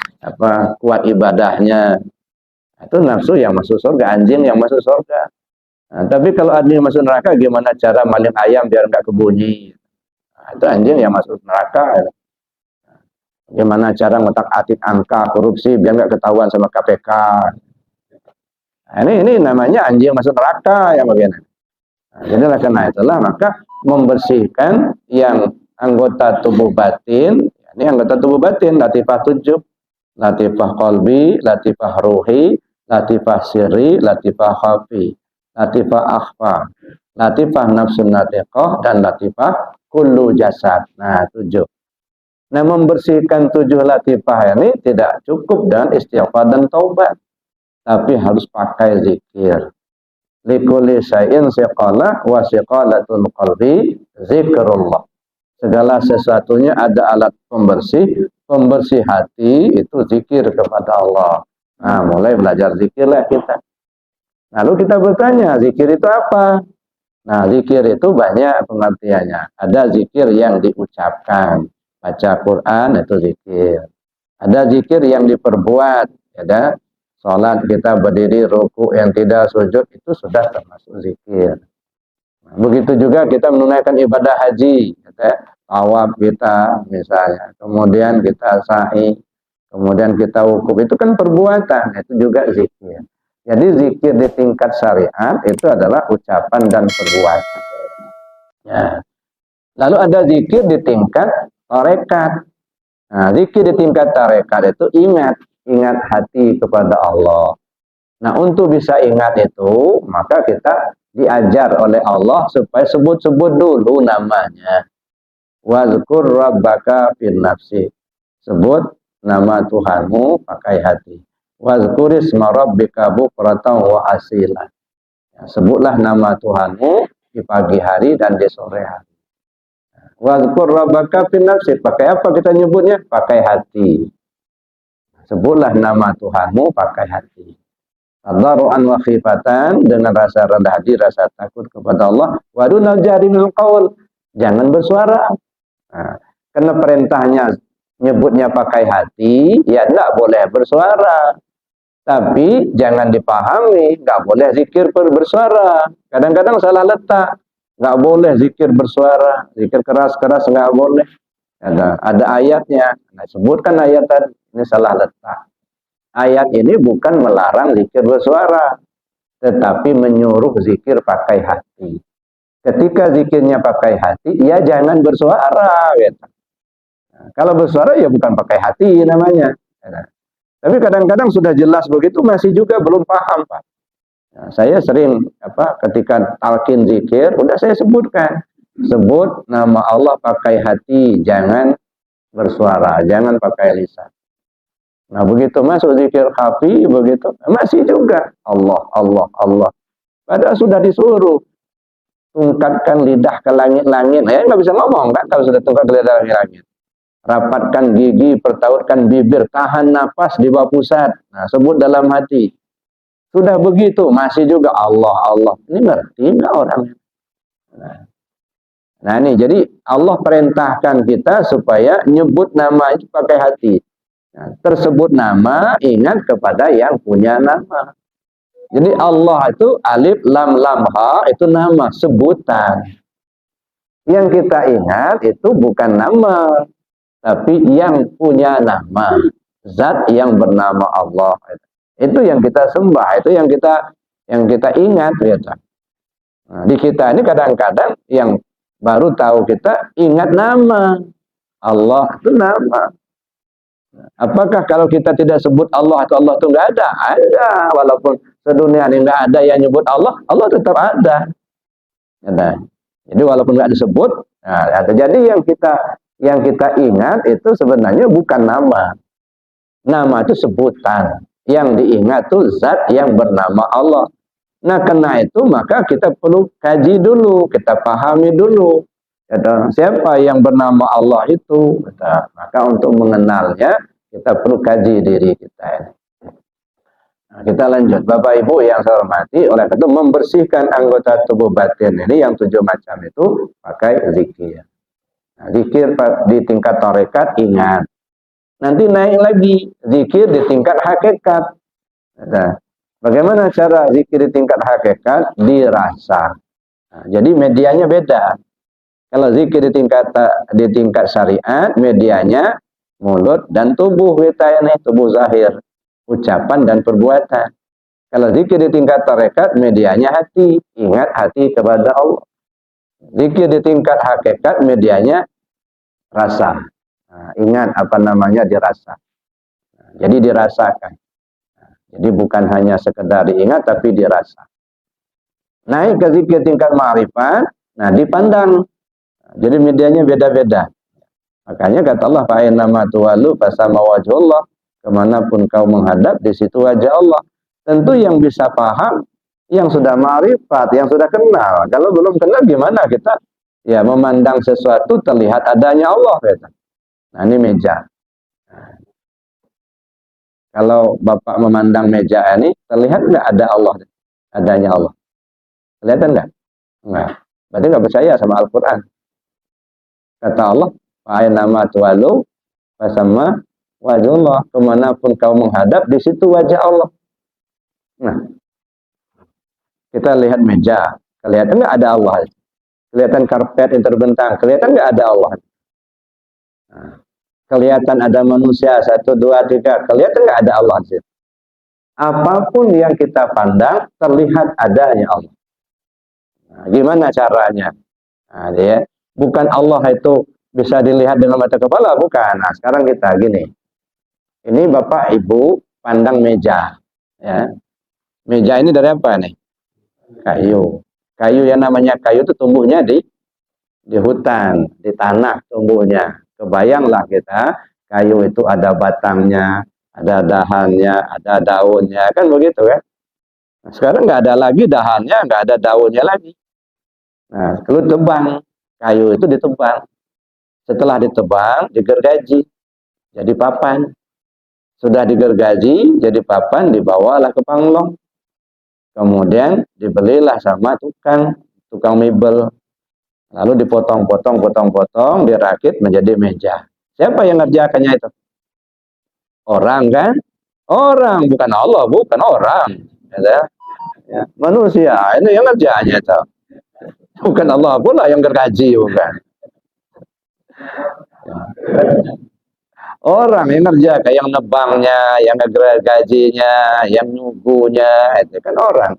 kuat ibadahnya. Itu nafsu yang masuk surga, anjing yang masuk surga. Nah, tapi kalau anjing masuk neraka gimana cara maling ayam biar nggak kebunyi? Nah, itu anjing yang masuk neraka. Gimana cara ngotak-atik angka korupsi biar nggak ketahuan sama KPK? Nah, ini namanya anjing masuk neraka yang bagian. Nah, jadi karena itulah maka membersihkan yang anggota tubuh batin. Ini anggota tubuh batin, latifah 7, latifah qalbi, latifah ruhi, latifah sirri, latifah khafi, latifah akhfa, latifah nafsun natiqah, dan latifah kullu jasad. Nah, 7. Nah, membersihkan 7 latifah ini tidak cukup dengan istighfar dan taubat, tapi harus pakai zikir. Likulli syai'in siqalah wa siqalatul qalbi zikrullah. Segala sesuatunya ada alat pembersih, pembersih hati itu zikir kepada Allah. Nah, mulai belajar zikirlah kita. Lalu kita bertanya, zikir itu apa? Nah, zikir itu banyak pengertiannya. Ada zikir yang diucapkan, baca Quran itu zikir. Ada zikir yang diperbuat, ada sholat kita berdiri, ruku yang tidak sujud itu sudah termasuk zikir. Nah, begitu juga kita menunaikan ibadah haji, tawaf kita misalnya, kemudian kita sa'i, kemudian kita wukuf, itu kan perbuatan, itu juga zikir. Jadi zikir di tingkat syariat itu adalah ucapan dan perbuatan. Ya. Lalu ada zikir di tingkat tarekat. Nah, zikir di tingkat tarekat itu ingat hati kepada Allah. Nah, untuk bisa ingat itu, maka kita diajar oleh Allah supaya sebut-sebut dulu namanya. Wazkur rabbaka fil nafsi. Sebut nama Tuhanmu pakai hati. Wazkurisma rabbika bukratan wa asila. Ya, sebutlah nama Tuhanmu di pagi hari dan di sore hari. Wazkur rabbaka fil nafsi. Pakai apa kita nyebutnya? Pakai hati. Sebutlah nama Tuhanmu pakai hati. Tadarruan wa khifatan, dengan rasa rendah hati, rasa takut kepada Allah. Wa dunal jahri minal qaul. Jangan bersuara. Nah, karena perintahnya nyebutnya pakai hati, ya enggak boleh bersuara. Tapi jangan dipahami, enggak boleh zikir bersuara. Kadang-kadang salah letak. Enggak boleh zikir bersuara, zikir keras-keras enggak boleh. Ada ayatnya. Nah, sebutkan ayat tadi, ini salah letak. Ayat ini bukan melarang zikir bersuara, tetapi menyuruh zikir pakai hati. Ketika zikirnya pakai hati, ya jangan bersuara. Gitu. Nah, kalau bersuara ya bukan pakai hati namanya. Nah, tapi kadang-kadang sudah jelas begitu masih juga belum paham, Pak. Nah, saya sering ketika talqin zikir, udah saya sebutkan. Sebut nama Allah pakai hati, jangan bersuara, jangan pakai lisan. Nah, begitu masuk zikir khafi, begitu masih juga Allah, Allah, Allah. Padahal sudah disuruh tungkatkan lidah ke langit-langit. Ya nggak bisa ngomong kan kalau sudah tungkat ke lidah langit-langit. Rapatkan gigi, pertautkan bibir, tahan nafas di bawah pusat. Nah, sebut dalam hati. Sudah begitu masih juga Allah, Allah. Ini ngerti nggak orang? Nah ini jadi Allah perintahkan kita supaya nyebut nama itu pakai hati. Nah, tersebut nama, ingat kepada yang punya nama. Jadi Allah itu alif lam lam ha itu nama, sebutan. Yang kita ingat itu bukan nama, tapi yang punya nama, zat yang bernama Allah. Itu yang kita sembah, itu yang kita ingat. Gitu. Nah, di kita ini kadang-kadang yang baru tahu kita ingat nama. Allah itu nama. Apakah kalau kita tidak sebut Allah atau Allah itu nggak ada? Ada, walaupun sedunia ini nggak ada yang nyebut Allah, Allah tetap ada. Jadi walaupun nggak disebut, nah, jadi yang kita ingat itu sebenarnya bukan nama. Nama itu sebutan. Yang diingat itu zat yang bernama Allah. Nah, karena itu maka kita perlu kaji dulu, kita pahami dulu. Siapa yang bernama Allah itu? Maka untuk mengenalnya kita perlu kaji diri kita. Nah, kita lanjut, Bapak Ibu yang saya hormati, oleh itu membersihkan anggota tubuh batin ini yang 7 macam itu pakai zikir. Nah, zikir di tingkat tarekat ingat. Nanti naik lagi zikir di tingkat hakikat. Nah, bagaimana cara zikir di tingkat hakikat? Dirasa. Nah, jadi medianya beda. Kalau zikir di tingkat syariat, medianya mulut dan tubuh kita ini, tubuh zahir, ucapan dan perbuatan. Kalau zikir di tingkat tarekat, medianya hati, ingat hati kepada Allah. Zikir di tingkat hakikat, medianya rasa. Nah, ingat dirasa. Nah, jadi dirasakan. Nah, jadi bukan hanya sekedar diingat, tapi dirasa. Naik ke zikir tingkat ma'rifat, nah dipandang. Jadi medianya beda-beda. Makanya kata Allah, fa'inna ma tuwallu fasama wajhullah. Kemanapun kau menghadap, di situ wajah Allah. Tentu yang bisa paham, yang sudah ma'rifat, yang sudah kenal. Kalau belum kenal, gimana kita ya memandang sesuatu terlihat adanya Allah. Kata. Nah, ini meja. Nah, kalau Bapak memandang meja ini, terlihat nggak ada Allah? Adanya Allah. Kelihatan nggak? Nggak. Berarti nggak percaya sama Al-Quran. Kata Allah, fa'inna ma tuwallu fasama wajhullah. Kemanapun kau menghadap, di situ wajah Allah. Nah, kita lihat meja, kelihatan nggak ada Allah? Kelihatan karpet yang terbentang, kelihatan nggak ada Allah? Nah, kelihatan ada manusia 1, 2, 3, kelihatan nggak ada Allah? Apapun yang kita pandang, terlihat adanya Allah. Nah, gimana caranya? Nah, bukan Allah itu bisa dilihat dengan mata kepala? Bukan. Nah, sekarang kita gini. Ini Bapak Ibu pandang meja. Ya. Meja ini dari apa nih? Kayu. Kayu yang namanya kayu itu tumbuhnya di hutan, di tanah tumbuhnya. Kebayanglah kita, kayu itu ada batangnya, ada dahannya, ada daunnya, kan begitu kan? Nah, sekarang nggak ada lagi dahannya, nggak ada daunnya lagi. Nah, kalau tebang, kayu itu ditebang. Setelah ditebang, digergaji, jadi papan. Sudah digergaji, jadi papan, dibawalah ke Panglong. Kemudian dibelilah sama tukang mebel. Lalu dipotong-potong, dirakit menjadi meja. Siapa yang ngerjakannya itu? Orang kan? Orang, bukan Allah, bukan orang. Ya. Manusia, ini yang ngerjakannya itu. Bukan Allah pula yang gergaji, bukan. Orang yang ngerjakan, yang nebangnya, yang ngegergajinya, yang nyuguhnya, itu kan orang.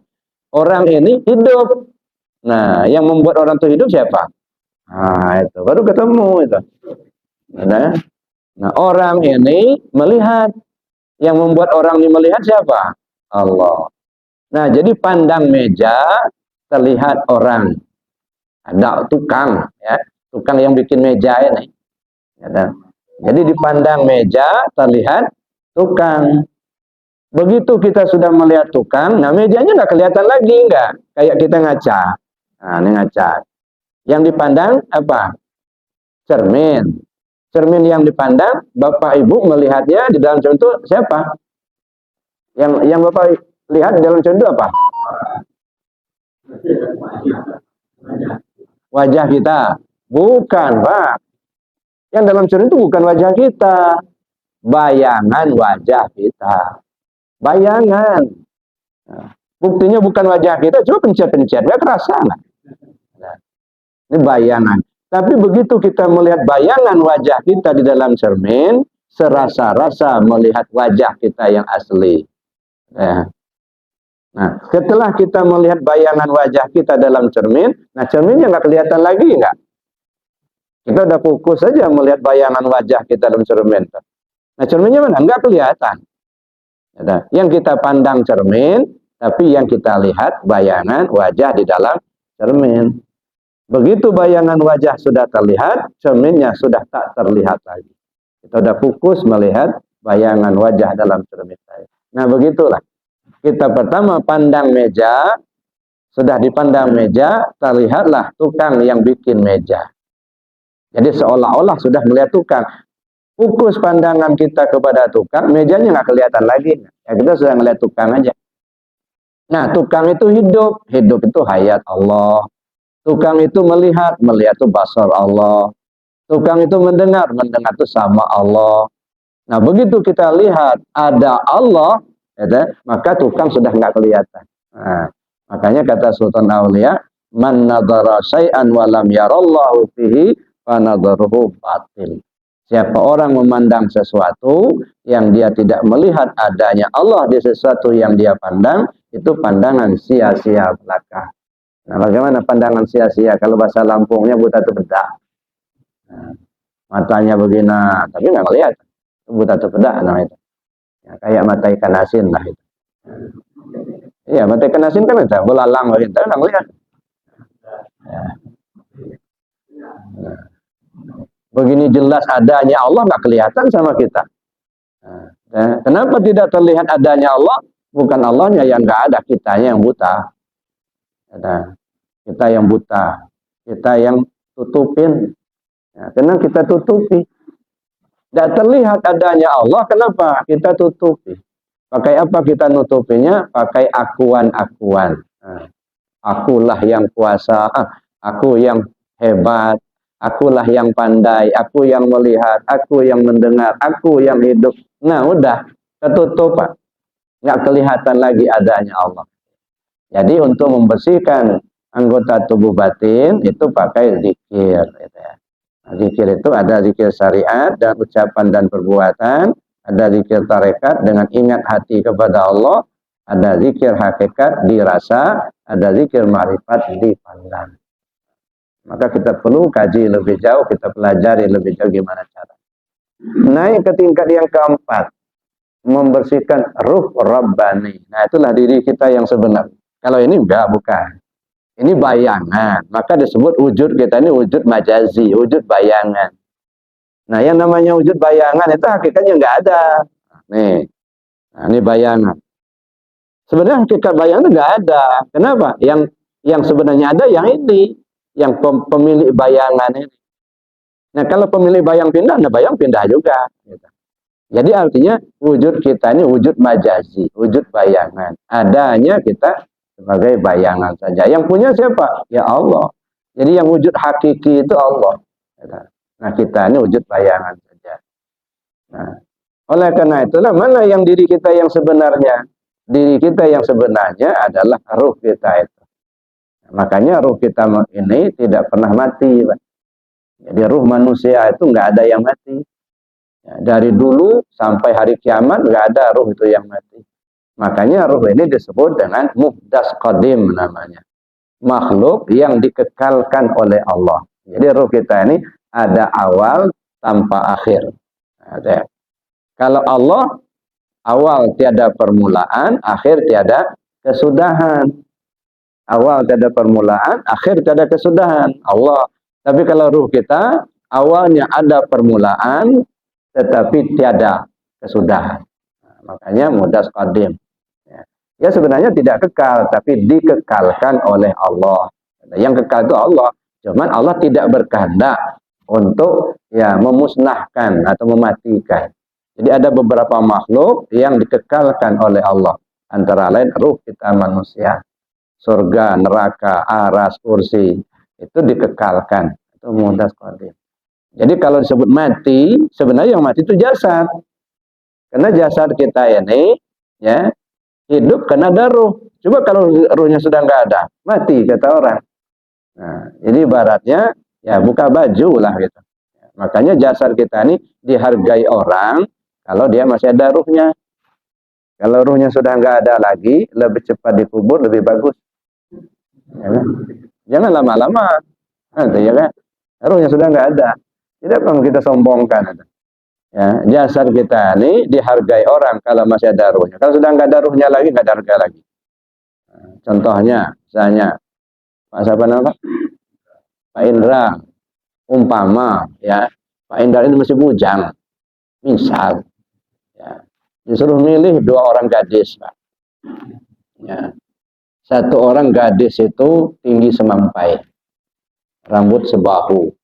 Orang ini hidup. Nah, yang membuat orang itu hidup siapa? Nah, itu baru ketemu itu. Nah, orang ini melihat. Yang membuat orang ini melihat siapa? Allah. Nah, jadi pandang meja terlihat orang. Ada tukang, ya, tukang yang bikin meja ini. Jadi dipandang meja terlihat tukang. Begitu kita sudah melihat tukang, nah mejanya nggak kelihatan lagi, nggak kayak kita ngaca. Nah, ini ngaca. Yang dipandang apa? Cermin. Cermin yang dipandang, Bapak Ibu melihatnya di dalam cermin itu siapa? Yang Bapak lihat di dalam cermin itu apa? Wajah kita. Bukan, Pak. Yang dalam cermin itu bukan wajah kita. Bayangan wajah kita. Bayangan. Nah, buktinya bukan wajah kita, coba pencet-pencet, nggak kerasa. Nah, ini bayangan. Tapi begitu kita melihat bayangan wajah kita di dalam cermin, serasa-rasa melihat wajah kita yang asli. Nah, setelah kita melihat bayangan wajah kita dalam cermin, nah cerminnya nggak kelihatan lagi, nggak? Kita udah fokus saja melihat bayangan wajah kita dalam cermin. Nah, cerminnya mana? Nggak kelihatan. Yang kita pandang cermin, tapi yang kita lihat bayangan wajah di dalam cermin. Begitu bayangan wajah sudah terlihat, cerminnya sudah tak terlihat lagi. Kita sudah fokus melihat bayangan wajah dalam cermin saya. Nah, begitulah. Kita pertama pandang meja, sudah dipandang meja, terlihatlah tukang yang bikin meja. Jadi seolah-olah sudah melihat tukang. Fokus pandangan kita kepada tukang, mejanya nggak kelihatan lagi. Ya, kita sudah melihat tukang aja. Nah, tukang itu hidup. Hidup itu hayat Allah. Tukang itu melihat itu basar Allah. Tukang itu mendengar itu sama Allah. Nah, begitu kita lihat ada Allah, ya, maka tukang sudah nggak kelihatan. Nah, makanya kata Sultan Aulia, man nadhara syai'an wa lam yarallahu fihi fa nadharuhu batil. Siapa orang memandang sesuatu yang dia tidak melihat adanya Allah di sesuatu yang dia pandang, itu pandangan sia-sia belaka. Nah, bagaimana pandangan sia-sia? Kalau bahasa Lampungnya buta itu bedak. Nah, matanya begini, tapi nggak melihat. Buta itu bedak namanya itu. Ya, kayak mata ikan asin lah itu. Iya, mata ikan asin kan itu belalang begitu, nggak melihat. Ya. Nah, begini jelas adanya Allah nggak kelihatan sama kita. Nah, kenapa tidak terlihat adanya Allah? Bukan Allahnya yang nggak ada, kitanya yang buta. Nah, kita yang buta, kita yang tutupin. Ya, karena kita tutupi. Tidak terlihat adanya Allah, kenapa? Kita tutupi. Pakai apa kita nutupinya? Pakai akuan-akuan. Nah, akulah yang kuasa, aku yang hebat, akulah yang pandai, aku yang melihat, aku yang mendengar, aku yang hidup. Nah, udah ketutup, Pak. Nggak kelihatan lagi adanya Allah. Jadi untuk membersihkan anggota tubuh batin itu pakai zikir. Gitu ya. Nah, zikir itu ada zikir syariat dan ucapan dan perbuatan, ada zikir tarekat dengan ingat hati kepada Allah, ada zikir hakikat dirasa, ada zikir ma'rifat dipandang. Maka kita perlu kaji lebih jauh, kita pelajari lebih jauh gimana cara. Naik ke tingkat yang keempat, membersihkan ruh Rabbani. Nah, itulah diri kita yang sebenar. Kalau ini enggak, bukan. Ini bayangan. Maka disebut wujud kita ini wujud majazi, wujud bayangan. Nah, yang namanya wujud bayangan itu hakikatnya enggak ada. Nih. Nah, ini bayangan. Sebenarnya hakikat bayangan enggak ada. Kenapa? Yang sebenarnya ada yang ini, yang pemilik bayangan ini. Nah, kalau pemilik bayang pindah, nah bayang pindah juga. Jadi artinya wujud kita ini wujud majazi, wujud bayangan. Adanya kita sebagai bayangan saja. Yang punya siapa? Ya Allah. Jadi yang wujud hakiki itu Allah. Nah, kita ini wujud bayangan saja. Nah, oleh karena itulah mana yang diri kita yang sebenarnya? Diri kita yang sebenarnya adalah ruh kita itu. Makanya ruh kita ini tidak pernah mati. Jadi ruh manusia itu nggak ada yang mati. Ya, dari dulu sampai hari kiamat nggak ada ruh itu yang mati. Makanya ruh ini disebut dengan muhdas qadim namanya. Makhluk yang dikekalkan oleh Allah. Jadi ruh kita ini ada awal tanpa akhir. Ada. Kalau Allah awal tiada permulaan, akhir tiada kesudahan. Awal tiada permulaan, akhir tiada kesudahan. Allah. Tapi kalau ruh kita, awalnya ada permulaan, tetapi tiada kesudahan. Nah, makanya muhdas qadim. Ya sebenarnya tidak kekal, tapi dikekalkan oleh Allah. Yang kekal itu Allah. Cuman Allah tidak berkehendak untuk ya memusnahkan atau mematikan. Jadi ada beberapa makhluk yang dikekalkan oleh Allah. Antara lain ruh kita manusia. Surga, neraka, aras, kursi. Itu dikekalkan. Itu muhdas qadim. Jadi kalau disebut mati, sebenarnya yang mati itu jasad. Karena jasad kita ini ya hidup karena ada ruh. Coba kalau ruhnya sudah nggak ada, mati kata orang. Nah, jadi ibaratnya ya buka baju lah gitu. Makanya jasad kita ini dihargai orang kalau dia masih ada ruhnya. Kalau ruhnya sudah nggak ada lagi, lebih cepat dikubur lebih bagus. Ya kan? Jangan lama-lama, ya kan? Ruhnya sudah nggak ada. Tidak perlu kita sombongkan. Ya, jasad kita ini dihargai orang kalau masih ada ruhnya. Kalau sudah nggak ada ruhnya lagi, nggak ada harga lagi. Nah, contohnya, misalnya, Pak siapa nama? Pak Indra, umpama, ya, Pak Indra ini masih bujang, misal, ya, disuruh milih 2 orang gadis, Pak. Ya, 1 orang gadis itu tinggi semampai, rambut sebahu,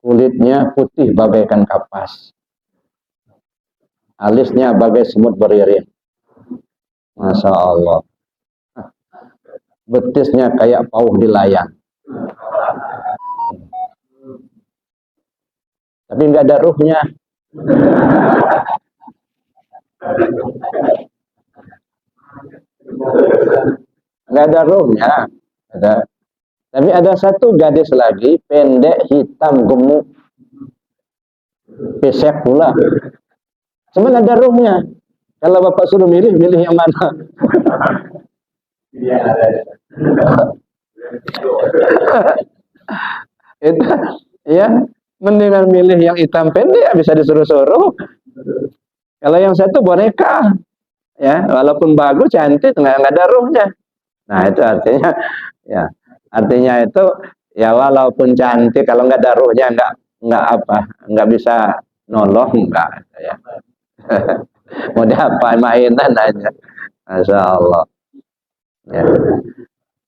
kulitnya putih bagaikan kapas. Alisnya bagai semut beriring. Masya Allah. Betisnya kayak pauh di layang. Tapi nggak ada ruhnya. Nggak ada ruhnya. Ada. Tapi ada 1 gadis lagi, pendek, hitam, gemuk. Pesek pula. Cuman ada ruhnya. Kalau Bapak suruh milih, milih yang mana? Itu ya, mendingan milih yang hitam pendek, bisa disuruh-suruh. Kalau yang satu boneka, ya, walaupun bagus, cantik, nggak ada ruhnya. Nah, itu artinya, ya, artinya itu, ya, walaupun cantik, kalau nggak ada ruhnya, nggak bisa nolong, nggak, ya. Mau diapain, mainan aja. Masya Allah. Ya.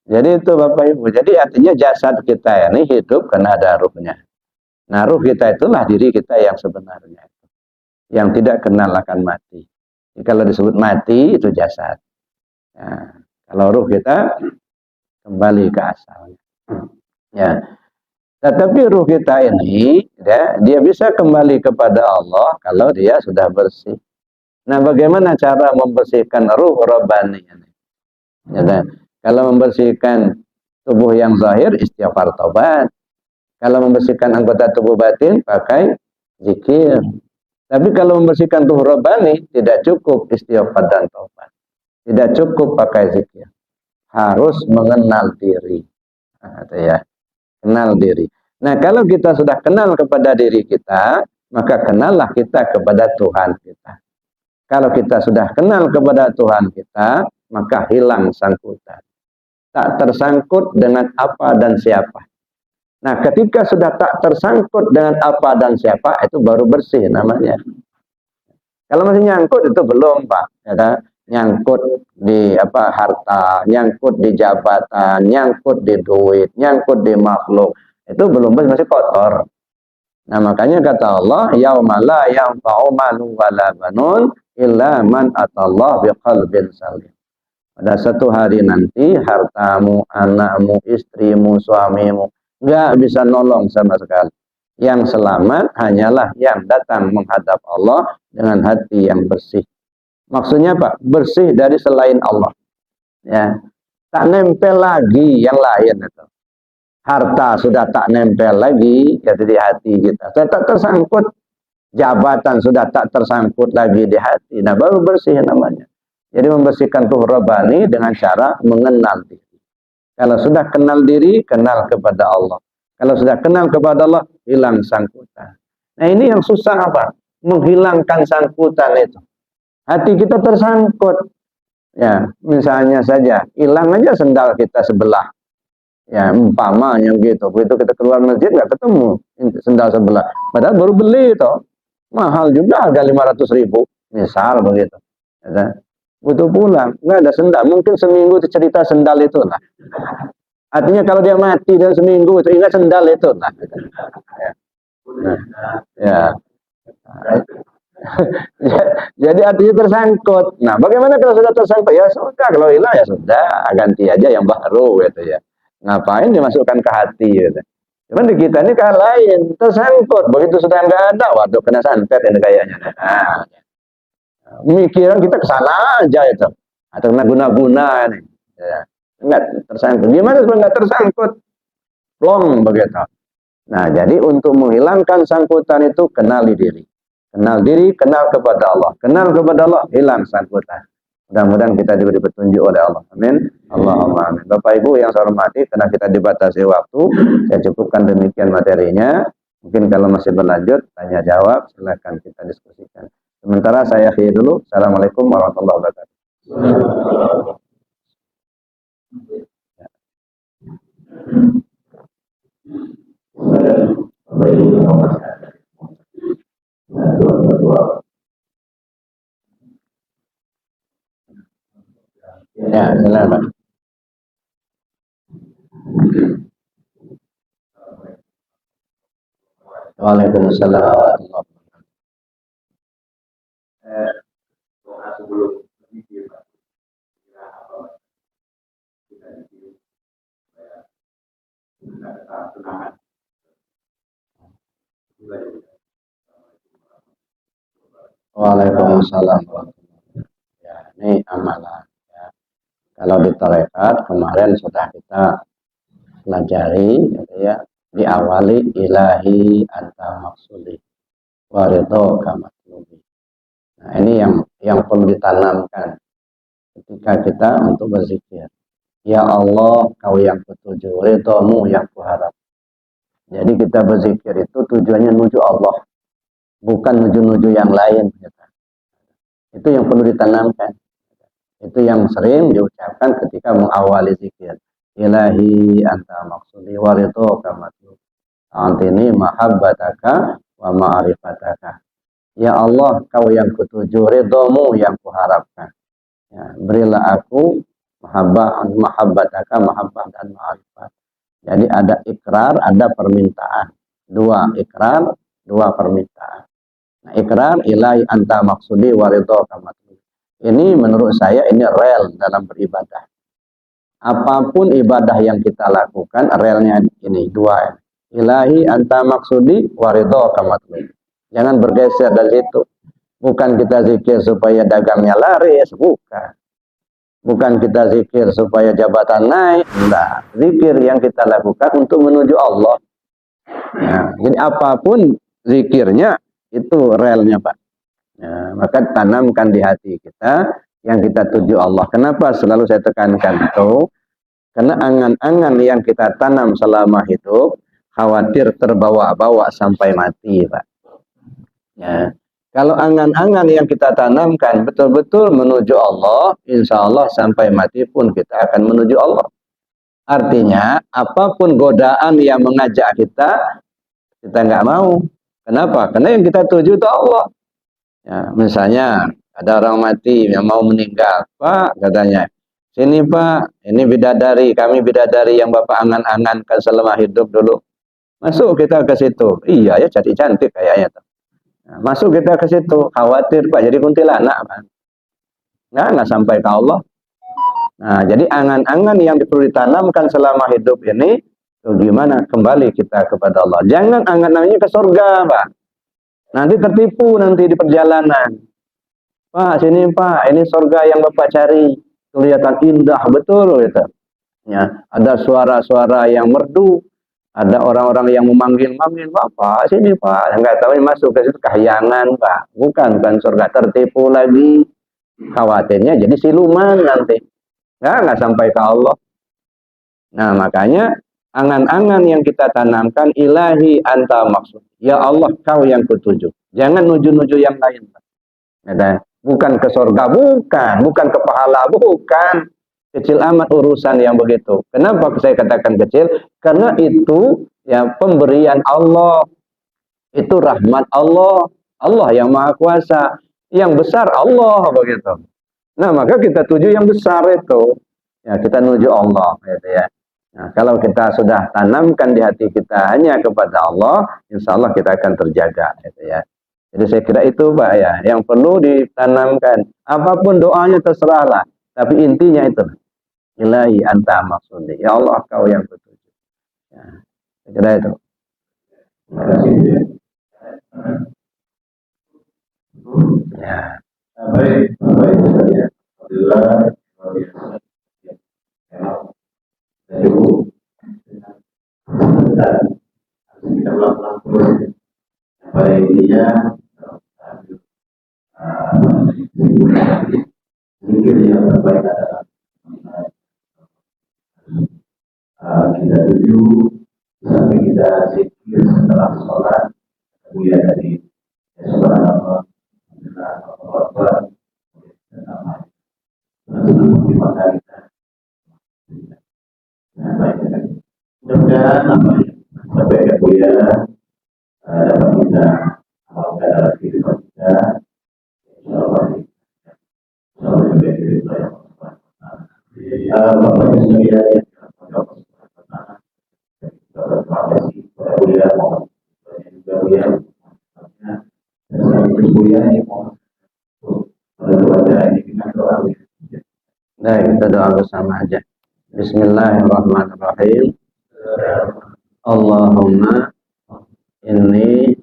Jadi itu Bapak Ibu. Jadi artinya jasad kita ini hidup karena ada ruhnya. Nah, ruh kita itulah diri kita yang sebenarnya. Yang tidak kenal akan mati. Jadi, kalau disebut mati itu jasad. Ya. Kalau ruh kita kembali ke asalnya. Ya. Tetapi ruh kita ini ya, dia bisa kembali kepada Allah kalau dia sudah bersih. Nah, bagaimana cara membersihkan ruh Rabbani ini? Ya, kalau membersihkan tubuh yang zahir, istighfar taubat. Kalau membersihkan anggota tubuh batin, pakai zikir. Tapi kalau membersihkan tubuh Rabbani, tidak cukup istighfar dan taubat. Tidak cukup pakai zikir. Harus mengenal diri. Nah, itu ya. kenal diri. Nah, kalau kita sudah kenal kepada diri kita, maka kenallah kita kepada Tuhan kita. Kalau kita sudah kenal kepada Tuhan kita, maka hilang sangkutan. Tak tersangkut dengan apa dan siapa. Nah, ketika sudah tak tersangkut dengan apa dan siapa, itu baru bersih namanya. Kalau masih nyangkut itu belum, Pak. Ya kan? Nyangkut di harta, nyangkut di jabatan, nyangkut di duit, nyangkut di makhluk. Itu belum bersih, masih kotor. Nah, makanya kata Allah, yauma la yanfa'u malun wala banun illa man atallah biqalbin salim. Pada satu hari nanti hartamu, anakmu, istrimu, suamimu nggak bisa nolong sama sekali. Yang selamat hanyalah yang datang menghadap Allah dengan hati yang bersih. Maksudnya Pak, bersih dari selain Allah. Ya, tak nempel lagi yang lain itu. Harta sudah tak nempel lagi ya di hati kita. Sudah tak tersangkut. Jabatan sudah tak tersangkut lagi di hati. Nah, baru bersih namanya. Jadi membersihkan tuh Rabbani dengan cara mengenal diri. Kalau sudah kenal diri, kenal kepada Allah. Kalau sudah kenal kepada Allah, hilang sangkutan. Nah, ini yang susah apa? Menghilangkan sangkutan itu. Hati kita tersangkut. Ya, misalnya saja, hilang aja sendal kita sebelah. Ya, umpamanya gitu. Begitu kita keluar masjid nggak ketemu sendal sebelah. Padahal baru beli itu. Mahal juga harga 500.000. Misal begitu. Ya, butuh pulang, nggak ada sendal. Mungkin seminggu itu cerita sendal itu lah. Artinya kalau dia mati dalam seminggu itu ingat sendal itu lah. Ya. Jadi artinya tersangkut. Nah, bagaimana kalau sudah tersangkut? Ya sudah, kalau hilang ya sudah, ganti aja yang baru gitu ya. Ngapain dimasukkan ke hati gitu. Cuman di kita ini kan lain, tersangkut. Begitu sudah nggak ada, waduh kena santet ini kayaknya. Nah, pemikiran kita ke sana aja itu. Atau kena guna-guna nih. Ya. Enggak tersangkut. Gimana supaya enggak tersangkut? Plong begitu. Nah, jadi untuk menghilangkan sangkutan itu kenali diri. Kenal diri, kenal kepada Allah. Kenal kepada Allah, hilang sangkutan. Mudah-mudahan kita diberi petunjuk oleh Allah. Amin. Allahumma amin. Bapak Ibu yang saya hormati, karena kita dibatasi waktu, saya cukupkan demikian materinya. Mungkin kalau masih berlanjut, tanya jawab, silakan kita diskusikan. Sementara saya akhiri dulu. Assalamualaikum warahmatullahi wabarakatuh. Ya, silakan. Waalaikumsalam warahmatullahi wabarakatuh. Doa sebelum berzikir, Pak. Kira apa kita zikir supaya kita tetap semangat. Waalaikumsalam warahmatullahi wabarakatuh. Ya, ini amalan. Ya. Kalau di tarekat kemarin sudah kita pelajari, gitu ya, diawali ilahi anta maksudi warido kamatlubi. Nah, ini yang perlu ditanamkan ketika kita untuk berzikir. Ya Allah, kau yang petuju, ridhomu yang kuharap. Jadi kita berzikir itu tujuannya menuju Allah, bukan menuju-nuju yang lain. Itu yang perlu ditanamkan. Itu yang sering diucapkan ketika mengawali zikir. Ilahi anta maksudi waridho kamatlubi. Antini mahabbataka wa ma'rifataka. Ya Allah, kau yang kutuju, ridhomu yang kuharapkan. Ya, berilah aku mahabbataka, mahabbah dan ma'rifat. Jadi ada ikrar, ada permintaan. Dua ikrar, dua permintaan. Nah, ikrar ilahi anta maksudi waridho kamatlubi. Ini menurut saya ini rel dalam beribadah. Apapun ibadah yang kita lakukan, relnya ini dua. Ilahi anta maksudi waridho kamatlubi. Jangan bergeser dari situ. Bukan kita zikir supaya dagangnya laris, bukan. Bukan kita zikir supaya jabatan naik, enggak. Zikir yang kita lakukan untuk menuju Allah. Ya, jadi apapun zikirnya itu relnya, Pak. Ya, maka tanamkan di hati kita yang kita tuju Allah. Kenapa selalu saya tekankan itu? Karena angan-angan yang kita tanam selama hidup khawatir terbawa-bawa sampai mati, Pak. Ya. Kalau angan-angan yang kita tanamkan betul-betul menuju Allah, insya Allah sampai mati pun kita akan menuju Allah. Artinya, apapun godaan yang mengajak kita nggak mau. Kenapa? Karena yang kita tuju itu Allah. Ya, misalnya ada orang mati yang mau meninggal, Pak, katanya, sini Pak, ini bidadari, kami bidadari yang Bapak angan-angankan selama hidup dulu. Masuk kita ke situ. Iya ya, jadi cantik kayaknya tuh. Nah, masuk kita ke situ, khawatir Pak jadi kuntilanak, Pak. Nggak sampai ke Allah. Nah, jadi angan-angan yang perlu ditanamkan selama hidup ini, gimana kembali kita kepada Allah. Jangan angan-angannya ke surga, Pak. Nanti tertipu nanti di perjalanan. Pak, sini Pak, ini surga yang Bapak cari. Kelihatan indah betul gitu. Ya, ada suara-suara yang merdu. Ada orang-orang yang memanggil-manggil, Bapak, sini Pak. Enggak tahu masuk ke situ kahyangan, Pak. Bukan surga, tertipu lagi. Khawatirnya jadi siluman nanti. Nggak sampai ke Allah. Nah, makanya angan-angan yang kita tanamkan, ilahi anta maksud. Ya Allah, kau yang kutuju. Jangan nuju-nuju yang lain, Pak. Bukan ke surga, bukan ke pahala, bukan. Kecil amat urusan yang begitu. Kenapa saya katakan kecil? Karena itu ya pemberian Allah. Itu rahmat Allah. Allah yang Maha Kuasa. Yang besar Allah begitu. Nah, maka kita tuju yang besar itu. Ya, kita nuju Allah gitu ya. Nah, kalau kita sudah tanamkan di hati kita hanya kepada Allah, insya Allah kita akan terjaga gitu ya. Jadi saya kira itu Pak ya, yang perlu ditanamkan. Apapun doanya terserahlah. Tapi intinya itu. Ilahi anta maksudi. Ya Allah, kau yang petunjuk. Ya, saya kira itu. Ya. Baik, baik saja. Alhamdulillah, luar biasa. Cukup. Dan harus kita ulang-ulang terus. Pada intinya, mungkin yang terbaik adalah kita tuju sampai kita zikir setelah sholat, kemudian dari subhanallah, Allahu Akbar, dan amal. Terima kasih. Mudah-mudahan apa sampai ke kuliah dapat kita amalkan dalam kehidupan kita. Insyaallah sampai kehidupan yang Bapak sekalian yang terima kasih kepada kuliah mohon juga kuliah dan sampai kuliah ini mohon pada ini kita doa. Nah, kita doa bersama aja. Bismillahirrahmanirrahim. Allahumma inni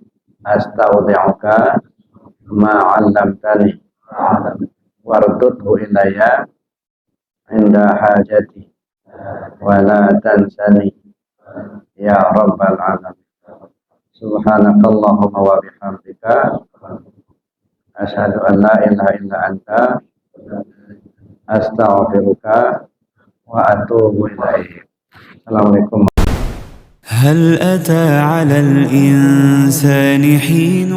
astaudi'uka ma 'allamtani wardudhu ilayya inda hajati wa la tansani ya rabbal alamin. Subhanakallahumma wa bihamdika asyhadu an la ilaha illa anta astaghfiruka wa atubu ilaik. Assalamualaikum. هل أتى على الإنسان حين